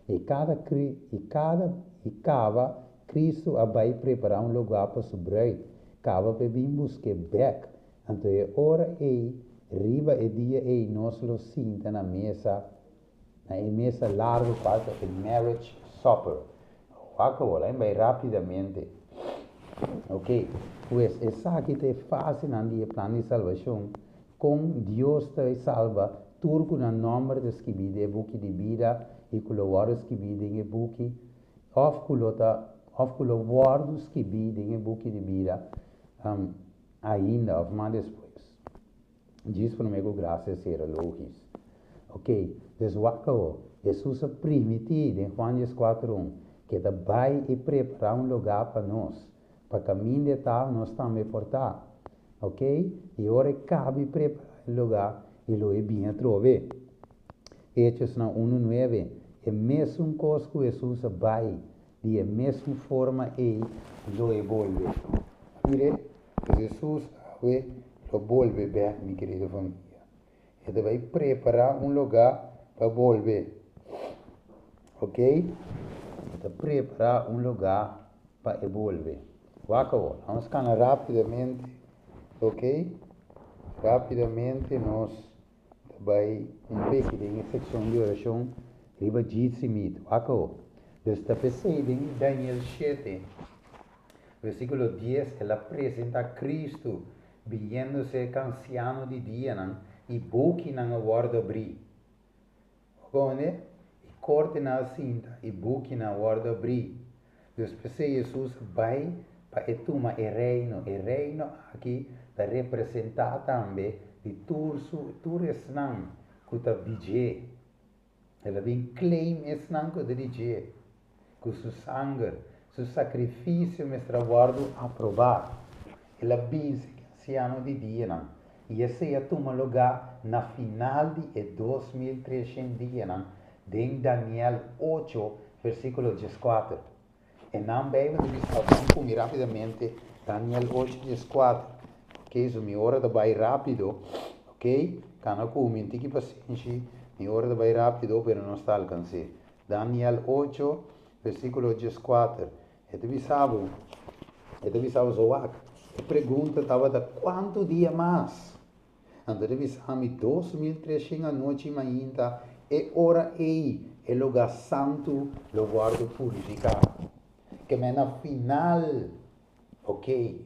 E cada Cristo vai preparar lugar para seu bruid, cava para vir buscar back, então é hora riba dia nós lo sinta na mesa larga quase marriage supper. Acabou, lá vai rapidamente. Ok, pues essa aqui é fácil na dia plano de salvação. Com Deus te salva, turco na nome de escrever de book de vida e colocar escrever de book, of colocar escrever de book de vida, ainda, of mais depois. Diz para mim que graças será logis. Ok, deswakao, Jesus permitiu em Juan 4:1 que vai e preparar lugar para nós, para caminho de tal nós também portar. Ok? E ora cabe preparar lugar e lo é bem trove. Hechos 1:9, é mesmo coisa que Jesus vai, de a mesma forma lo volve. Mire, Jesus lo volve bem, minha querida família. Ele vai preparar lugar para volver. Ok? Ele preparar lugar para volver. Vamos caminhar rapidamente. Ok? Rapidamente nós vai pequeno em secção de oração. Riba Jitsimit. Então, está pensando em Daniel 7. Versículo 10, ela apresenta Cristo vindo-se anciano de dia e boque na guarda abrir. Onde? E corte na cinta e boque na guarda abrir. Depois Jesus vai para tomar o reino aqui está representado também de tudo esnan que está vigé. Ela vem claim esnan que está vigé, com seu sangue, seu sacrifício, mestre guardo aprovado. Ela visa que anciano de dia, e esse é toma lugar na final de 2300 dias, em Daniel 8, versículo 14. E não bem, vamos comer rapidamente Daniel 8, 14. Ok, so minha hora vai rápido, ok? Cana comer, tem que paciência, minha hora vai rápido, pero não está alcance. Daniel 8, versículo 14. E tu sabe zoak. A pergunta estava de quanto dia mais? Então, deve saber 2300 noite ainda, e ora é lugar santo, lo guardo purificado. Que é na final, ok,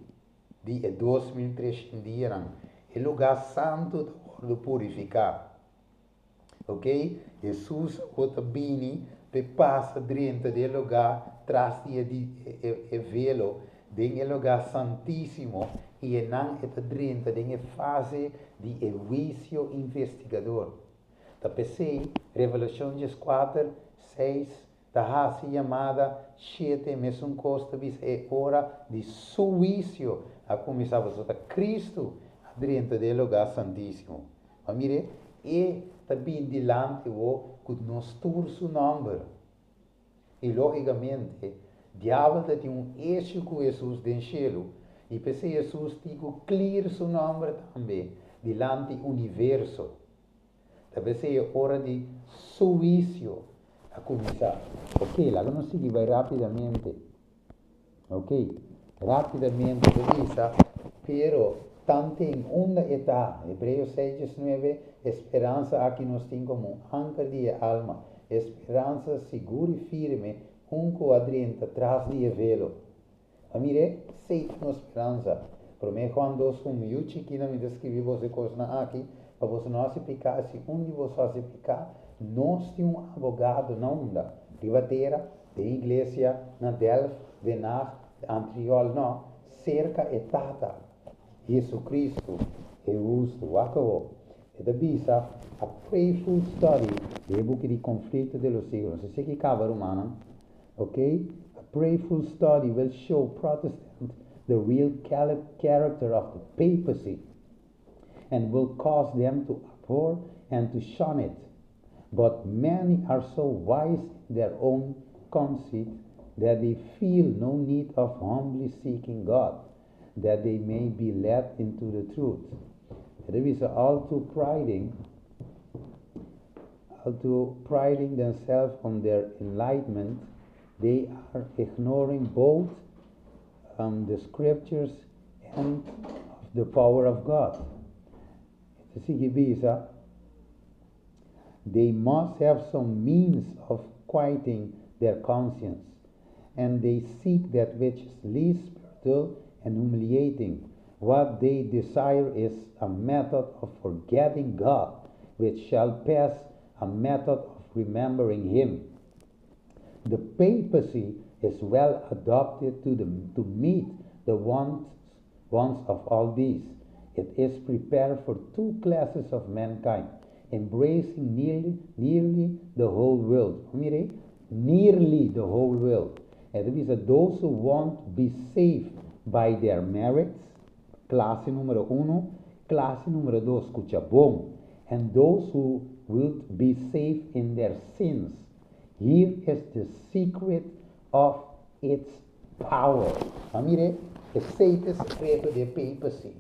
de 2300 dias, é lugar santo, lo guardo purificado. Ok? Jesus, outra bini, passa dentro do lugar, traz de velo, dentro do lugar santíssimo, e não está dentro da fase de juízo investigador. Tá pensei, Revelação 4, 6, tá assim chamada 7, mesmo costa, é hora de juízo. A começar a Cristo dentro do lugar santíssimo. Mas mire, e também delante o nós todos seu nome. E logicamente, diabo tem eixo com Jesus do céu. E pensei Jesus digo clear seu nome também, delante do universo. Talvez é hora de juízo a começar. Ok, lá não se vai rapidamente. Ok, rapidamente, pero tanto em uma etapa, Hebreus 6:9, esperança aqui nós temos como anca de alma, esperança segura e firme, quadrante atrás de velo. A mire, sei que esperança. Por mim, quando sou muito chiquina, me descrevi você coisa aqui, para você não se picar, se de você se picar, nós temos advogado, não dá. Ribateira, de igreja, na Delft, de Nach, Antriol, não, cerca e tata. Jesus Cristo é justo, acabou. E da bisa, a prayerful study, do book de conflito de los siglos. Se que acaba romana, ok? A prayerful study will show Protestant the real character of the papacy. and will cause them to abhor and to shun it. But many are so wise in their own conceit that they feel no need of humbly seeking God, that they may be led into the truth. Er is all too priding themselves on their enlightenment, they are ignoring both the scriptures and of the power of God. They must have some means of quieting their conscience, and they seek that which is least spiritual and humiliating. What they desire is a method of forgetting God, which shall pass a method of remembering Him. The papacy is well adapted to meet the wants of all these. It is prepared for two classes of mankind, embracing nearly the whole world. Nearly the whole world. And it is those who won't be saved by their merits, classe numero 1, classe numero 2, escucha bom, and those who would be saved in their sins. Here is the secret of its power. Amire, receita secreto de papacy,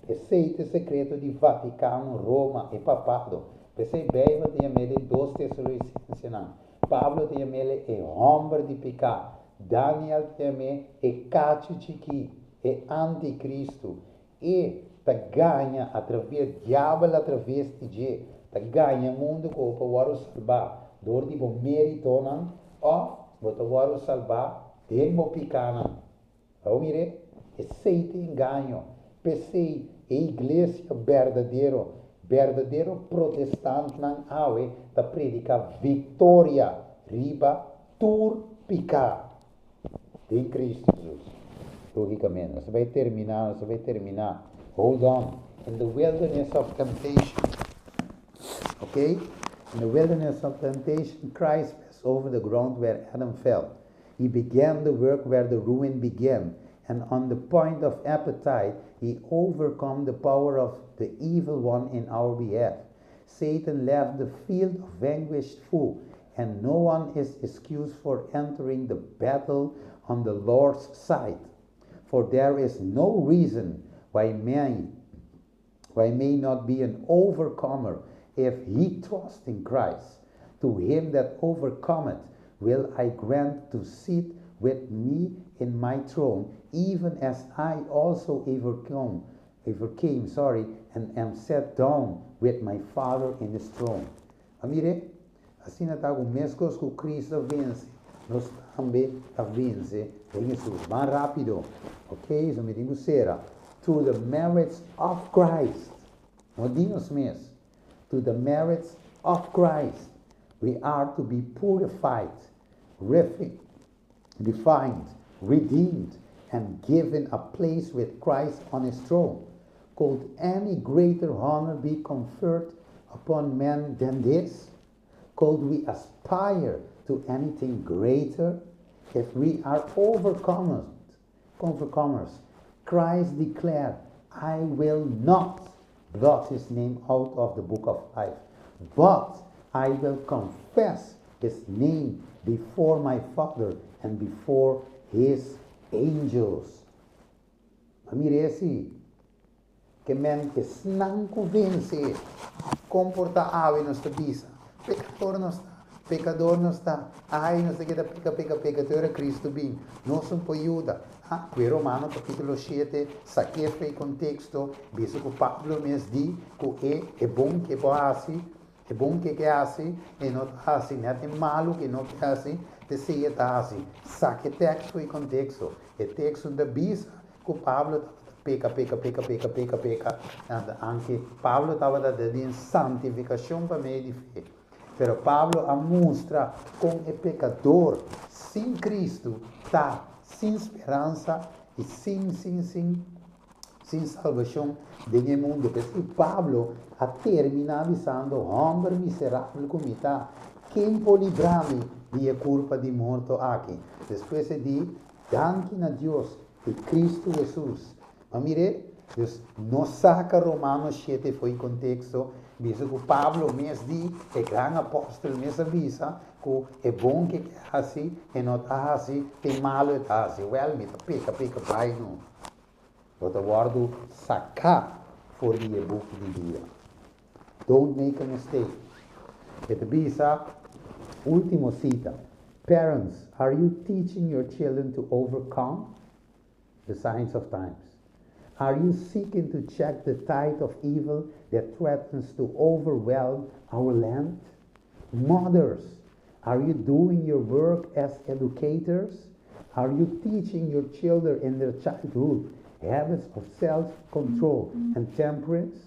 receita secreto di Vaticano, Roma e Papado. Pensei bem, eu tinha medo de 2 Tessalonicenses, não. Pablo tinha medo de homem de pecado. Daniel tinha medo de cacho chiqui, e anticristo. E ta ganha através diabo através de je, ta ganha mundo com o waro salvar. Door die bo meritonan of wat o waro salvar den mo picana. Ou mire, esse engano. Pensei a igreja verdadeiro protestante não awe ta predica vitória riba tur pica em Cristo Jesus. Logicamente, você vai terminar. Hold on. In the wilderness of temptation. Okay? In the wilderness of temptation, Christ passed over the ground where Adam fell. He began the work where the ruin began. And on the point of appetite, he overcome the power of the evil one in our behalf. Satan left the field of vanquished foe, and no one is excused for entering the battle on the Lord's side. For there is no reason why may not be an overcomer if he trusts in Christ. To him that overcometh will I grant to sit with me in my throne, even as I also overcame, and am set down with my Father in his throne. Amire, assim está o mesmo que Cristo vence, nós também a vence em Jesus. Mais rápido, ok? Isso me digo será. To the merits of Christ. Não dinos mesmo. To the merits of Christ, we are to be purified, refined, redeemed, and given a place with Christ on his throne. Could any greater honor be conferred upon men than this? Could we aspire to anything greater? If we are overcomers, Christ declared, I will not blot his name out of the book of life, but I will confess his name before my Father and before his angels. Amire esse que men que não convence comporta ave nos tabisa. Pecador não está. Ai, não sei que da pecador é Cristo bem. Nós somos ajuda. Qui Romano capitolo 7 saquefa il contesto, visto che Pablo mi di che è buon che può essere, è buon che assi e non assi, non è malo che non assi, te sia assi. Sa che testo il contesto, e testo da bisa che Pablo peca. And anche Pablo stava da dire santificazione per me di fede. Però Pablo mostra come è peccatore, sin Cristo, sta sin esperança e sin salvação del mundo. Perché Pablo ha terminato dicendo, hombre miserabile come está, quem può librarmi di colpa di morto aqui? Depois de danke a Deus e Cristo Jesus. Ma mire, Dus, não saca Romanos 7 foi contexto, mesmo que Pablo mesmo é grande apóstolo, mesmo avisa, que é bom que é assim, e não é assim, tem malo é assim. Well, me peca, vai não. Outra guardo sacar for the book de dia. Don't make a mistake. Et bisa, último cita. Parents, are you teaching your children to overcome the signs of times? Are you seeking to check the tide of evil that threatens to overwhelm our land? Mothers, are you doing your work as educators? Are you teaching your children in their childhood habits of self-control and temperance?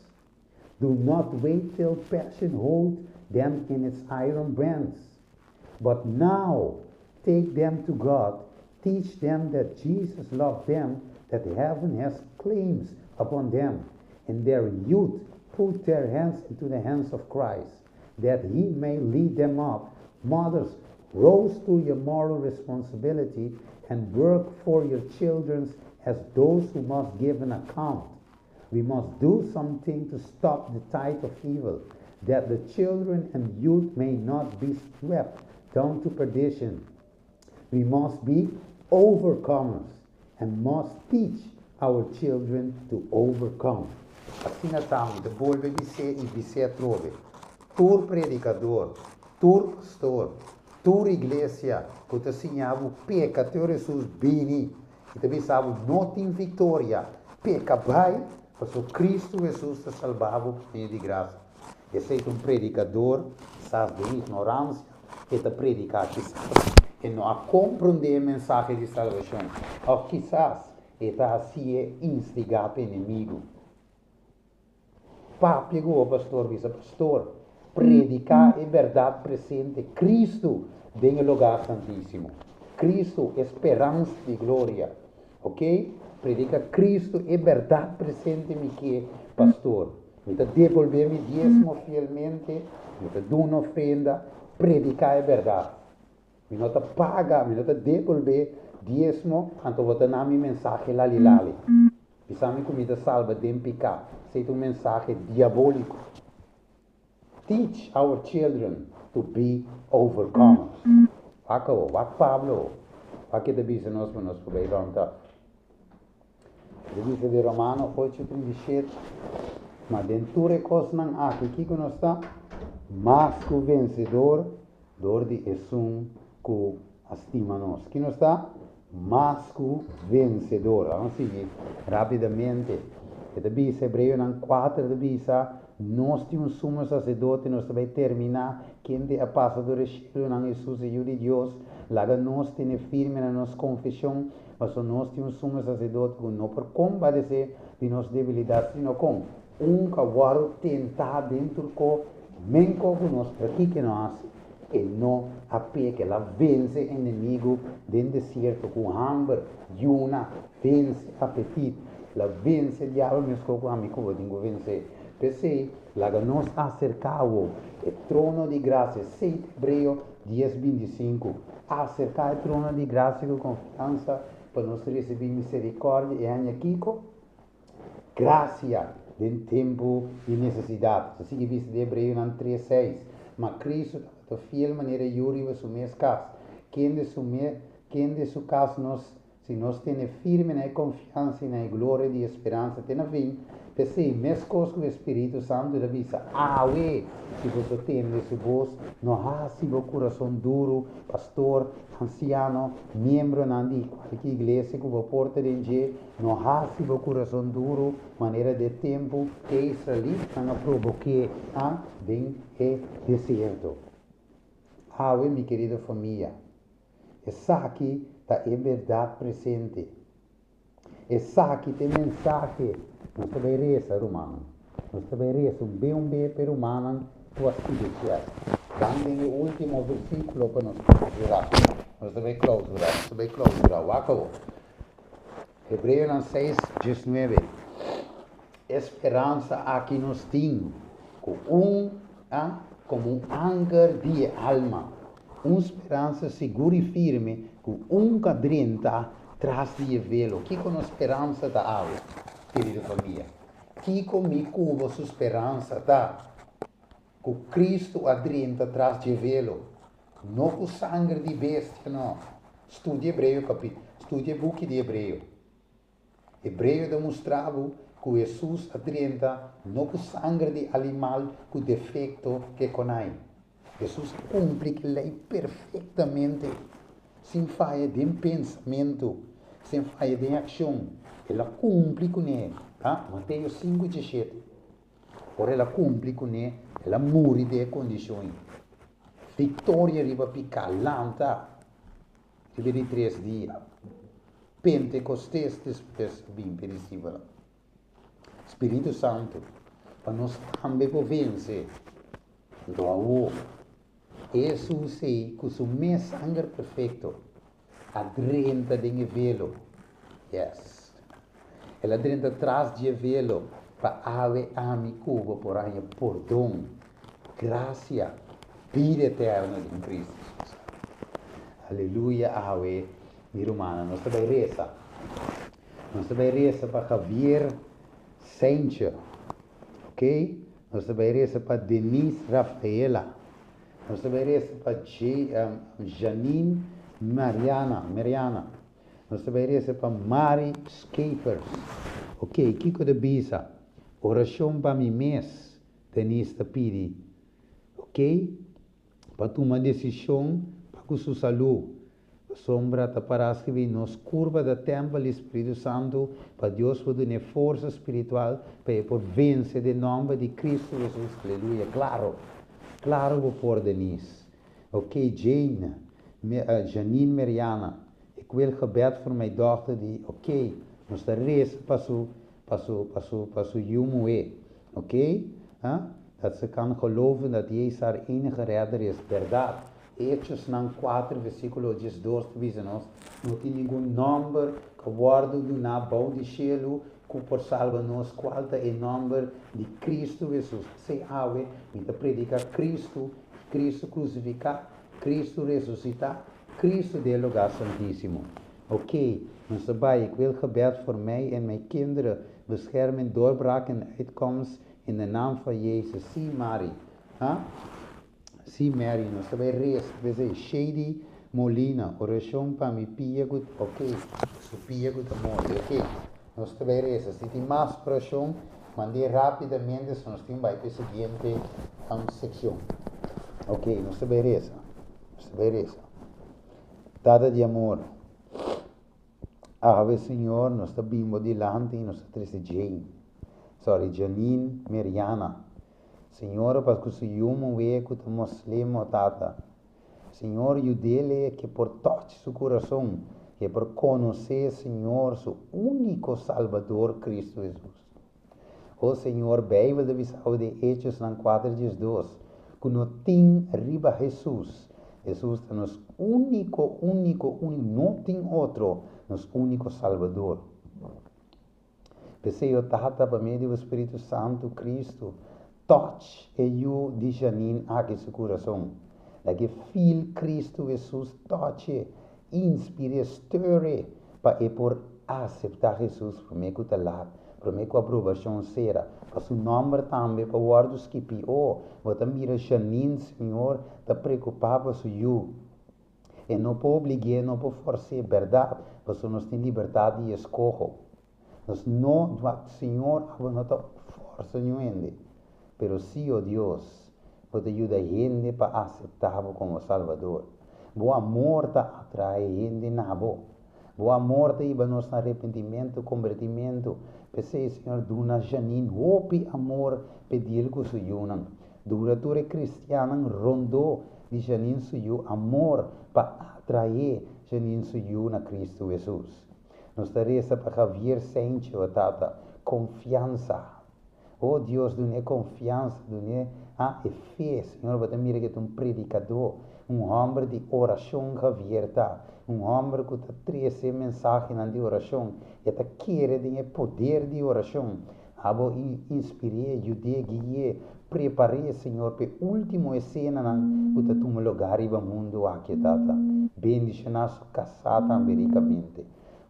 Do not wait till passion holds them in its iron bands. But now take them to God. Teach them that Jesus loved them, that heaven has claims upon them. In their youth, put their hands into the hands of Christ, that he may lead them up. Mothers, rose to your moral responsibility and work for your children as those who must give an account. We must do something to stop the tide of evil, that the children and youth may not be swept down to perdition. We must be overcomers and must teach our children to overcome. Assim estamos, depois de você trove, tur predicador, tur pastor, tur igreja, que te ensinava peca, teu Jesus bini, e também sabe, não tem vitória, peca vai, porque Cristo Jesus te salvava por de graça. Esse é um predicador, sabe de ignorância, que te predica quizás, e não a compreender a mensagem de salvação, ou quizás, está assim instigar o inimigo. Pá, pegou o pastor, vice-pastor, predicar a verdade presente, Cristo, em lugar santíssimo. Cristo, esperança de glória, ok? Predica Cristo, a verdade presente, me que pastor. Me devolver me dízimo fielmente, me dar uma ofrenda, predicar a verdade. Me não paga, me não devolver dízimo, então vou dar minha mensagem lali. Pisami comida salva de pecado. Sei um mensagem diabólico. Teach our children to be overcomers. Acabou, Pablo. Aqui da bisa nós vai ronda. Da bisa de Romano 8:37. Mas dentro de coisas não aqui que nós está, mas que o vencedor, dor de esum que estima nós. Que nós está? Mas que o vencedor. Vamos seguir rapidamente. Da bisa Hebreu 4 da bisa. Nós temos um sumo sacerdote, nós vamos terminar. Quem é passador de Chile, não Jesus e de Deus. Lá nós temos firme na nossa confissão, mas nós temos um sumo sacerdote que não por compadecer de nossas debilidades, sino com cavalo tentar dentro do menco que nós pratica nós e não a pé que ela vence inimigo dentro do deserto com hambre, yuna, vence apetite, ela vence diabo, mas com amigo que vencer. Pensei, lá nós acercamos o trono de graça, 6 Hebreu 10:25, acercar o trono de graça com confiança para nós receber misericórdia e anhaquico, graça em tempo de necessidade. Assim que viste de Hebreu 3:6, mas Cristo da fiel maneira yuri a sua casa. Quem de sua casa se nós temos firme na confiança e na glória de esperança, tem a vir. Pensei, mesmo com o Espírito Santo da visa, se você tem esse voz, não há se o coração duro, pastor, anciano, membro de qualquer igreja que você porta de não há se o coração duro, maneira de tempo que israelita não provoque bem é deserto. Minha querida família, essa aqui está em verdade presente. Essa aqui tem mensagem. Nós também reza, Romano. Nós também reza um bem para Romano, tua espiritual. Dando o último versículo para nós clausurar. Nós também clausurar. Acabou. Hebreus 6:19. Esperança aqui nos tem, como âncar de alma. Uma esperança segura e firme, com cadrenta atrás de velo. Que com a esperança da água. querida família. Kiko mi cubo sua esperança, tá? Com Cristo adrenta atrás de velo. Não com sangue de bestia, não. Estude Hebreu, estude o book de Hebreu. Hebreu demonstrava que Jesus adrenta não com sangue de animal, com defeito que conai. Jesus cumpre a lei perfeitamente, sem falha de pensamento, sem falha de ação. Ela cumpre com ele, tá? Mateus 5:17. Por ela cumpre com ele, ela morre de condições. Vitória riba picar, lanta, riba de 3 dias. Pentecostes depois bem perecível. Espírito Santo, para nós também vencer. Então, Jesus sei que o meu sangue perfeito adrenta de velo. Yes. Ela adrenta atrás de velo para ave a mi cubo por aí perdão, graça, vida eterna em Cristo. Aleluia, ave, minha irmã, nós também reza. Nós também reza para Javier Sencha, ok? Nós também reza para Denise Rafaela. Nós também reza para Janine Mariana. Nós também reza para Mari Scapers. Ok, Kiko de Bisa. Oração para mim mês, Denise da Piri. Ok? Para tomar decisão para a sua saúde. Sombra está para escrever nos curva da templo do Espírito Santo para Deus poder dar força espiritual para por vencer de nome de Cristo Jesus. Aleluia. Claro, vou pôr Denise. Ok, Janine Mariana. Ik wil gebed voor mijn dochter die, ok, nós está reza para su jongen. Ok? Dat ze kan geloven dat Jezus haar enige redder is. Verdade. Hechos 4, versículo 12, diz-nos, não tem nenhum nome que guarda do nabão de cielo que por salva-nos, qual é o nome de Cristo Jesus. Se ave, me predica Cristo crucificado, Cristo ressuscitado, Cristo de lugar santíssimo. Ok, ons erbij, ik wil gebed voor mij en mijn kinderen beschermen, doorbraak en uitkomst in de naam van Jezus. Zie Marie. Sim, Mary, nós também reza, Shady Molina, oração para me pia gut, ok, su pia gut amor, ok, nós também reza, se tem mais oração, mandei rapidamente, se nós temos vai para a seguinte secção, ok, nós também reza, dada de amor, ave Senhor, nós estamos dilante, nós estamos Janine Mariana, Senhor, para que o Senhor me que o muslimo tata. Senhor, ajude-lhe que por todo seu coração, que por conhecer, Senhor, seu único Salvador, Cristo Jesus. O Senhor, Bíblia da visão de Hechos 4:12, que não tem riba Jesus. Jesus é nosso único, não tem outro, nosso único Salvador. Pensei, tata, para meio do Espírito Santo, Cristo, touch eu de Janine aqui seu coração. Que feel Cristo Jesus touch, inspire, stir para por aceitar Jesus para mim que está lá, para mim que a aprovação será. Para seu nome também para guardar os que vou também Janine, Senhor, está preocupado com eu. E não pode obrigar, não pode forçar, verdade, porque nós temos liberdade de escolher. Nós não, Senhor, não está força nenhuma. Pero sí, oh Dios, puede ayudar a gente para aceptarlo como Salvador. Boa amor te atrai gente nabo. Boa amor te iba nos arrependimento, convertimento. Pensei, Senhor, duna Janine, hopi amor pedir que su yunan. Duratura cristiana rondou de Janine suyu amor para atrair Janine suyu na Cristo Jesus. Nos reza para Javier Sencho, tata, confiança. Oh Deus, dê confiança, dê fé, Senhor, você mira que é um predicador, homem de oração aberta, homem que traz mensagem de oração, e quer ter poder de oração. Abo inspirar, ajudar, guiar, preparar, Senhor, para a última cena que tu lugar no mundo aqui, tata. Bendice nosso casado americamente.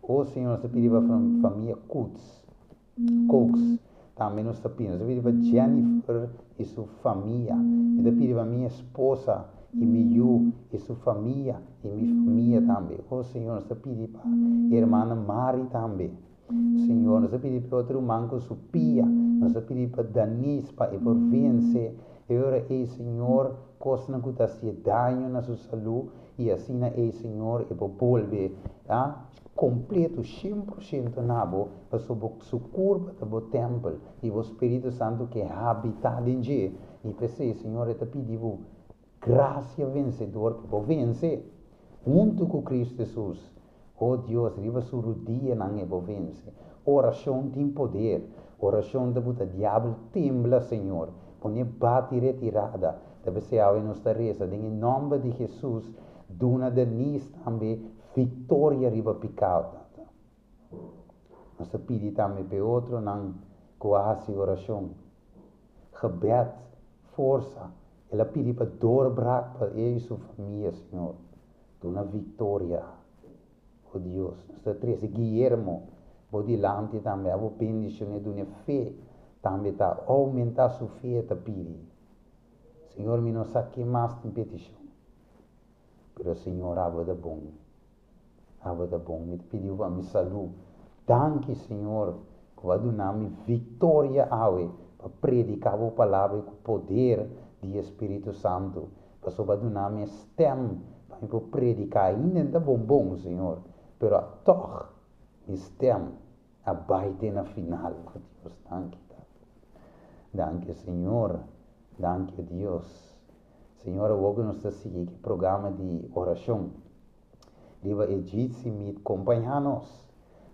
Oh Senhor, se pediu para a família Kutz. Cooks. Também nós pedimos. Nós pedimos para Jennifer e sua família. Nós pedimos para minha esposa e meu e sua família e minha família também. Oh Senhor, nós pedimos para a irmã Mari também. Senhor, nós pedimos para outro irmão com sua pia. Nós pedimos para Danis para por vencer. Ora, Senhor, coisa não que se dano na sua saúde e assim, Senhor, e para volver completo 100% nabo para sua curva do templo e o Espírito Santo que habita dentro. E pensei, Senhor, eu te pedi graça vencedor para vencer junto com Cristo Jesus. Oh Deus, riba sua rodilha não é para vencer. Oração tem poder. Oração da puta diabo tembla, Senhor. Põe bate retirada. Deve ser a nossa reza. Em nome de Jesus, dona de nós também vitória riba pecado. Nós pedimos também para outro, não quase oração. Gebed, força. Ela pede para doorbraak para ele e sua família, Senhor. Dona vitória. Oh Deus. Nós três, Guillermo. Bodi lante também, a bendição e dona fé. Também está aumentar sua fé, está pedi. Senhor, me não sabe que mais tem petição. Pero Senhor, aba da bom. Aba da bom. Me pediu para me saúde. Danke, Senhor, que vai dar-me vitória para predicar a palavra com o poder do Espírito Santo. Para só dar-me stem para predicar. Ainda bom, Senhor. Pero toch, stem, abaite na final. Deus, danke. Danke, Senhor. Danke, Deus. Senhor, hoje nós estamos seguindo o programa de oração. Liva Egípcio me acompanhar-nos.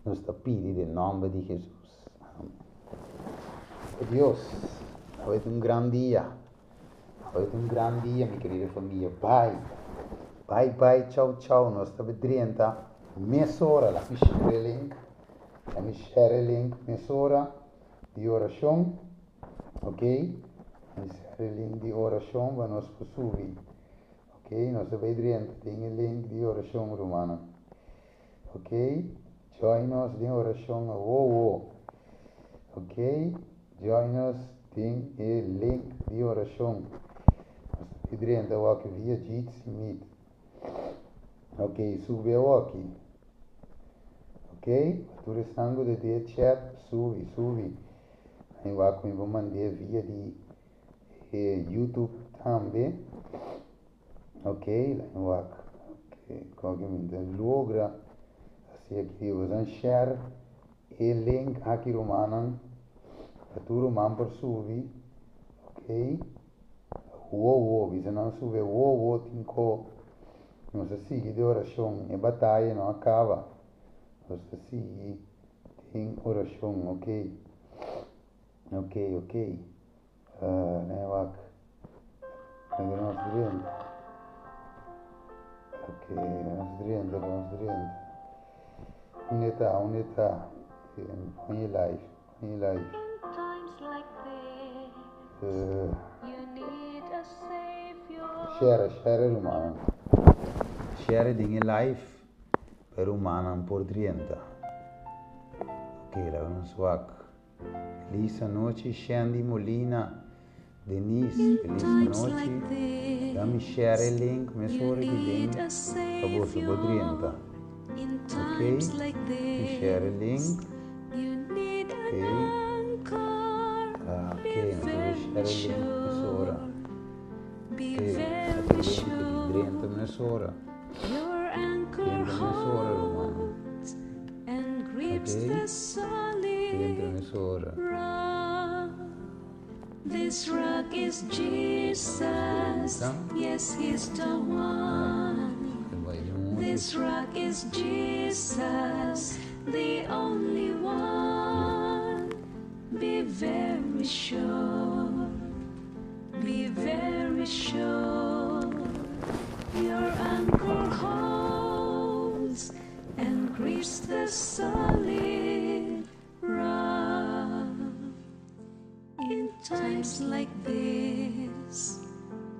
Nós estamos pedindo em nome de Jesus. Amém. Deus, hoje é grande dia. Hoje é grande dia, minha querida família. Bye, tchau. Nós estamos dentro. Meia lá me share o link. Meia de oração. Ok? O link de oração para nós subir. Ok? Nós estamos dentro. Tem o link de oração romana. Ok? Join us in oração. Ok? Join us in o link de oração. Nós estamos dentro aqui via Jitsi Meet. Ok? Sube aqui. Ok? Tu restando de chat. Sube. Eu vou mandar via de YouTube também. Ok? Ok. Logra. Assim aqui, vamos share o link aqui romano. Para tu romano por subir. Ok? Se não subir, tem que não se sigue de oração. A batalha não acaba. Não se sigue. Tem oração, ok? Ok. Nós dentro. Ok, nós dentro. Onde está? Põe live. In times like this, you need a savior. Share humano. Share dinge live per umano por 30. Ok, lá vamos swak. Feliz noite, Shandy Molina, Denise, feliz noite. Dá-me share o link, me sore que tem a bolsa por 30. Ok, share o link. Ok, nós vamos share o link, me sora. Ok, o link de 30 me sora. 30 me sora, romano. Ok, 30 me sora. This rock is Jesus. Yes, He's the one. This rock is Jesus, the only one. Be very sure. Your anchor holds and grips the solid rock. In times like this,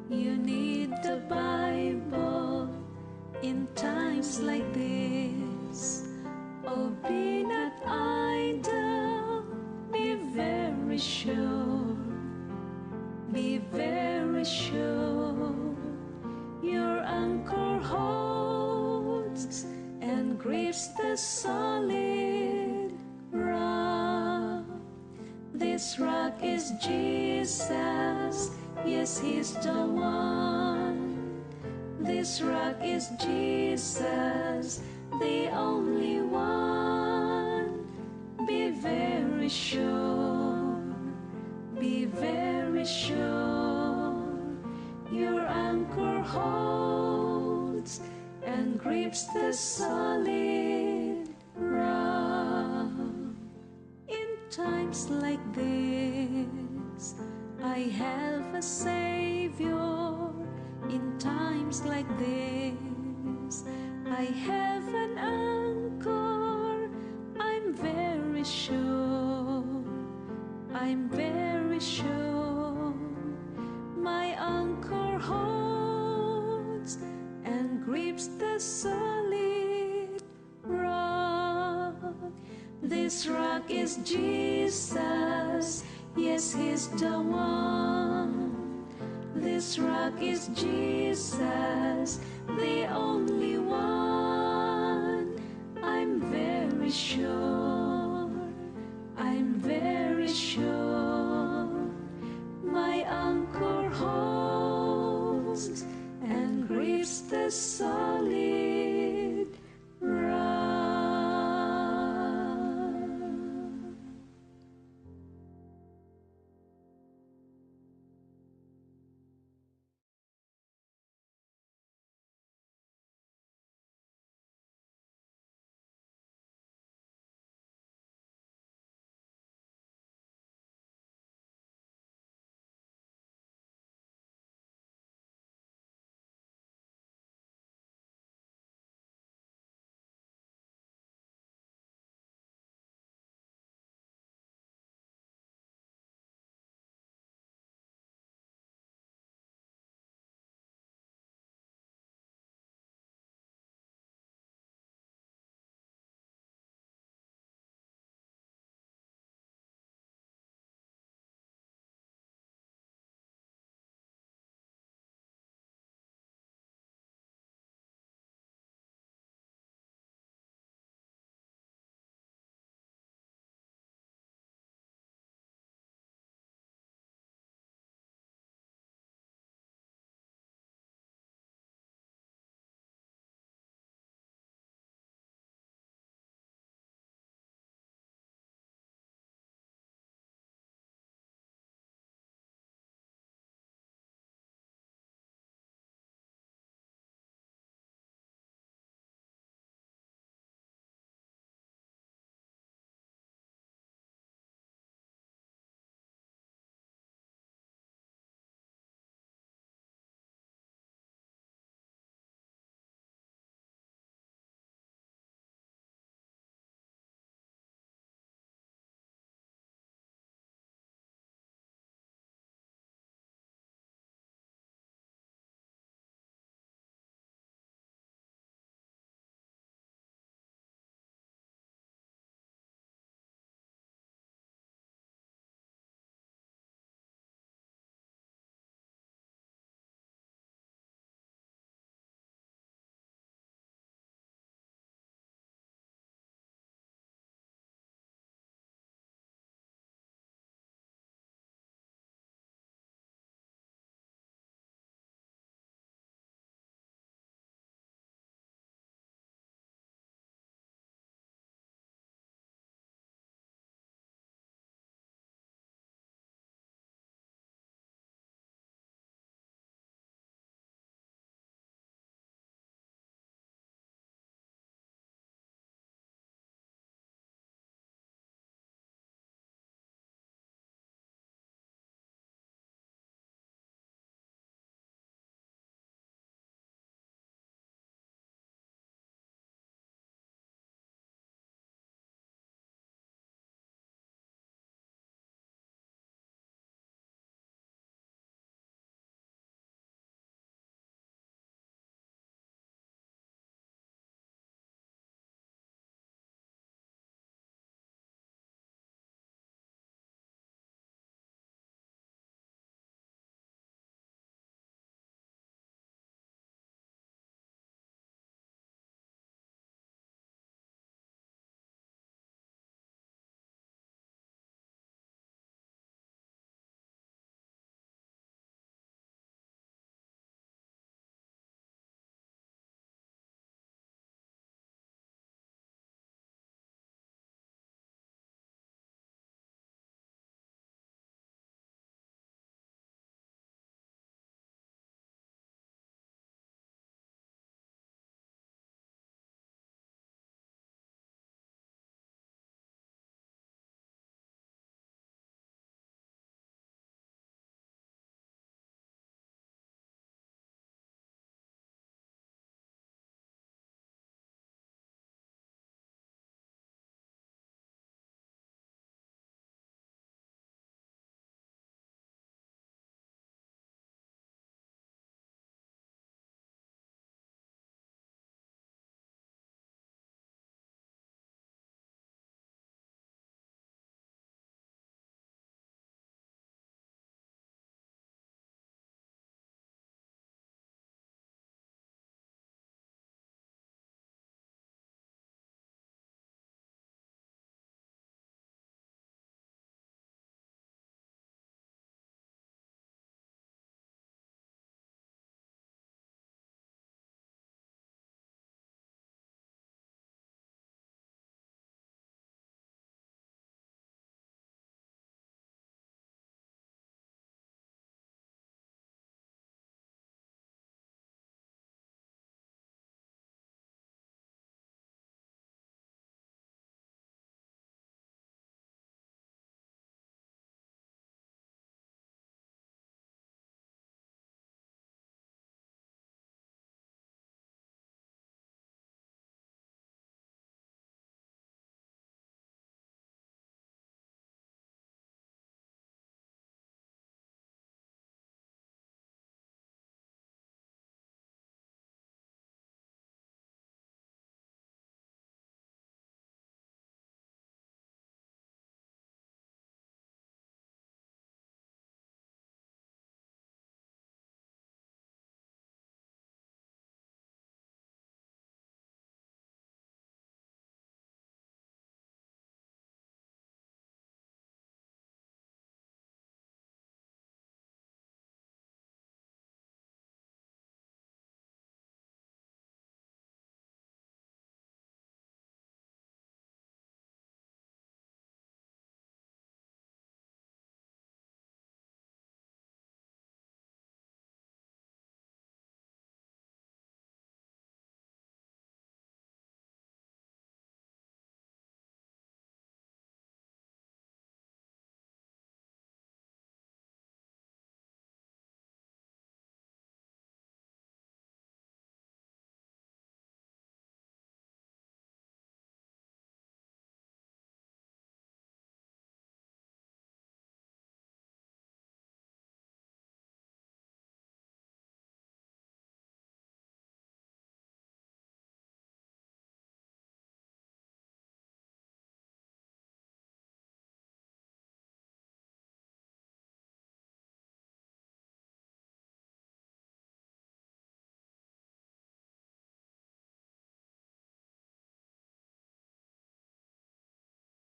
you need the Bible. In times like this, oh, be not idle. sure, be very sure. Your anchor holds and grips the solid rock. This rock is Jesus, yes, He's the one. This rock is Jesus, the only one. Be very sure, be very sure. Your anchor holds and grips the solid rock. In times like this, I have a Savior. In times like this, I have an anchor. I'm very sure, I'm very sure. My anchor holds and grips the solid rock. This rock is Jesus, yes, He's the one. This rock is Jesus, the only one.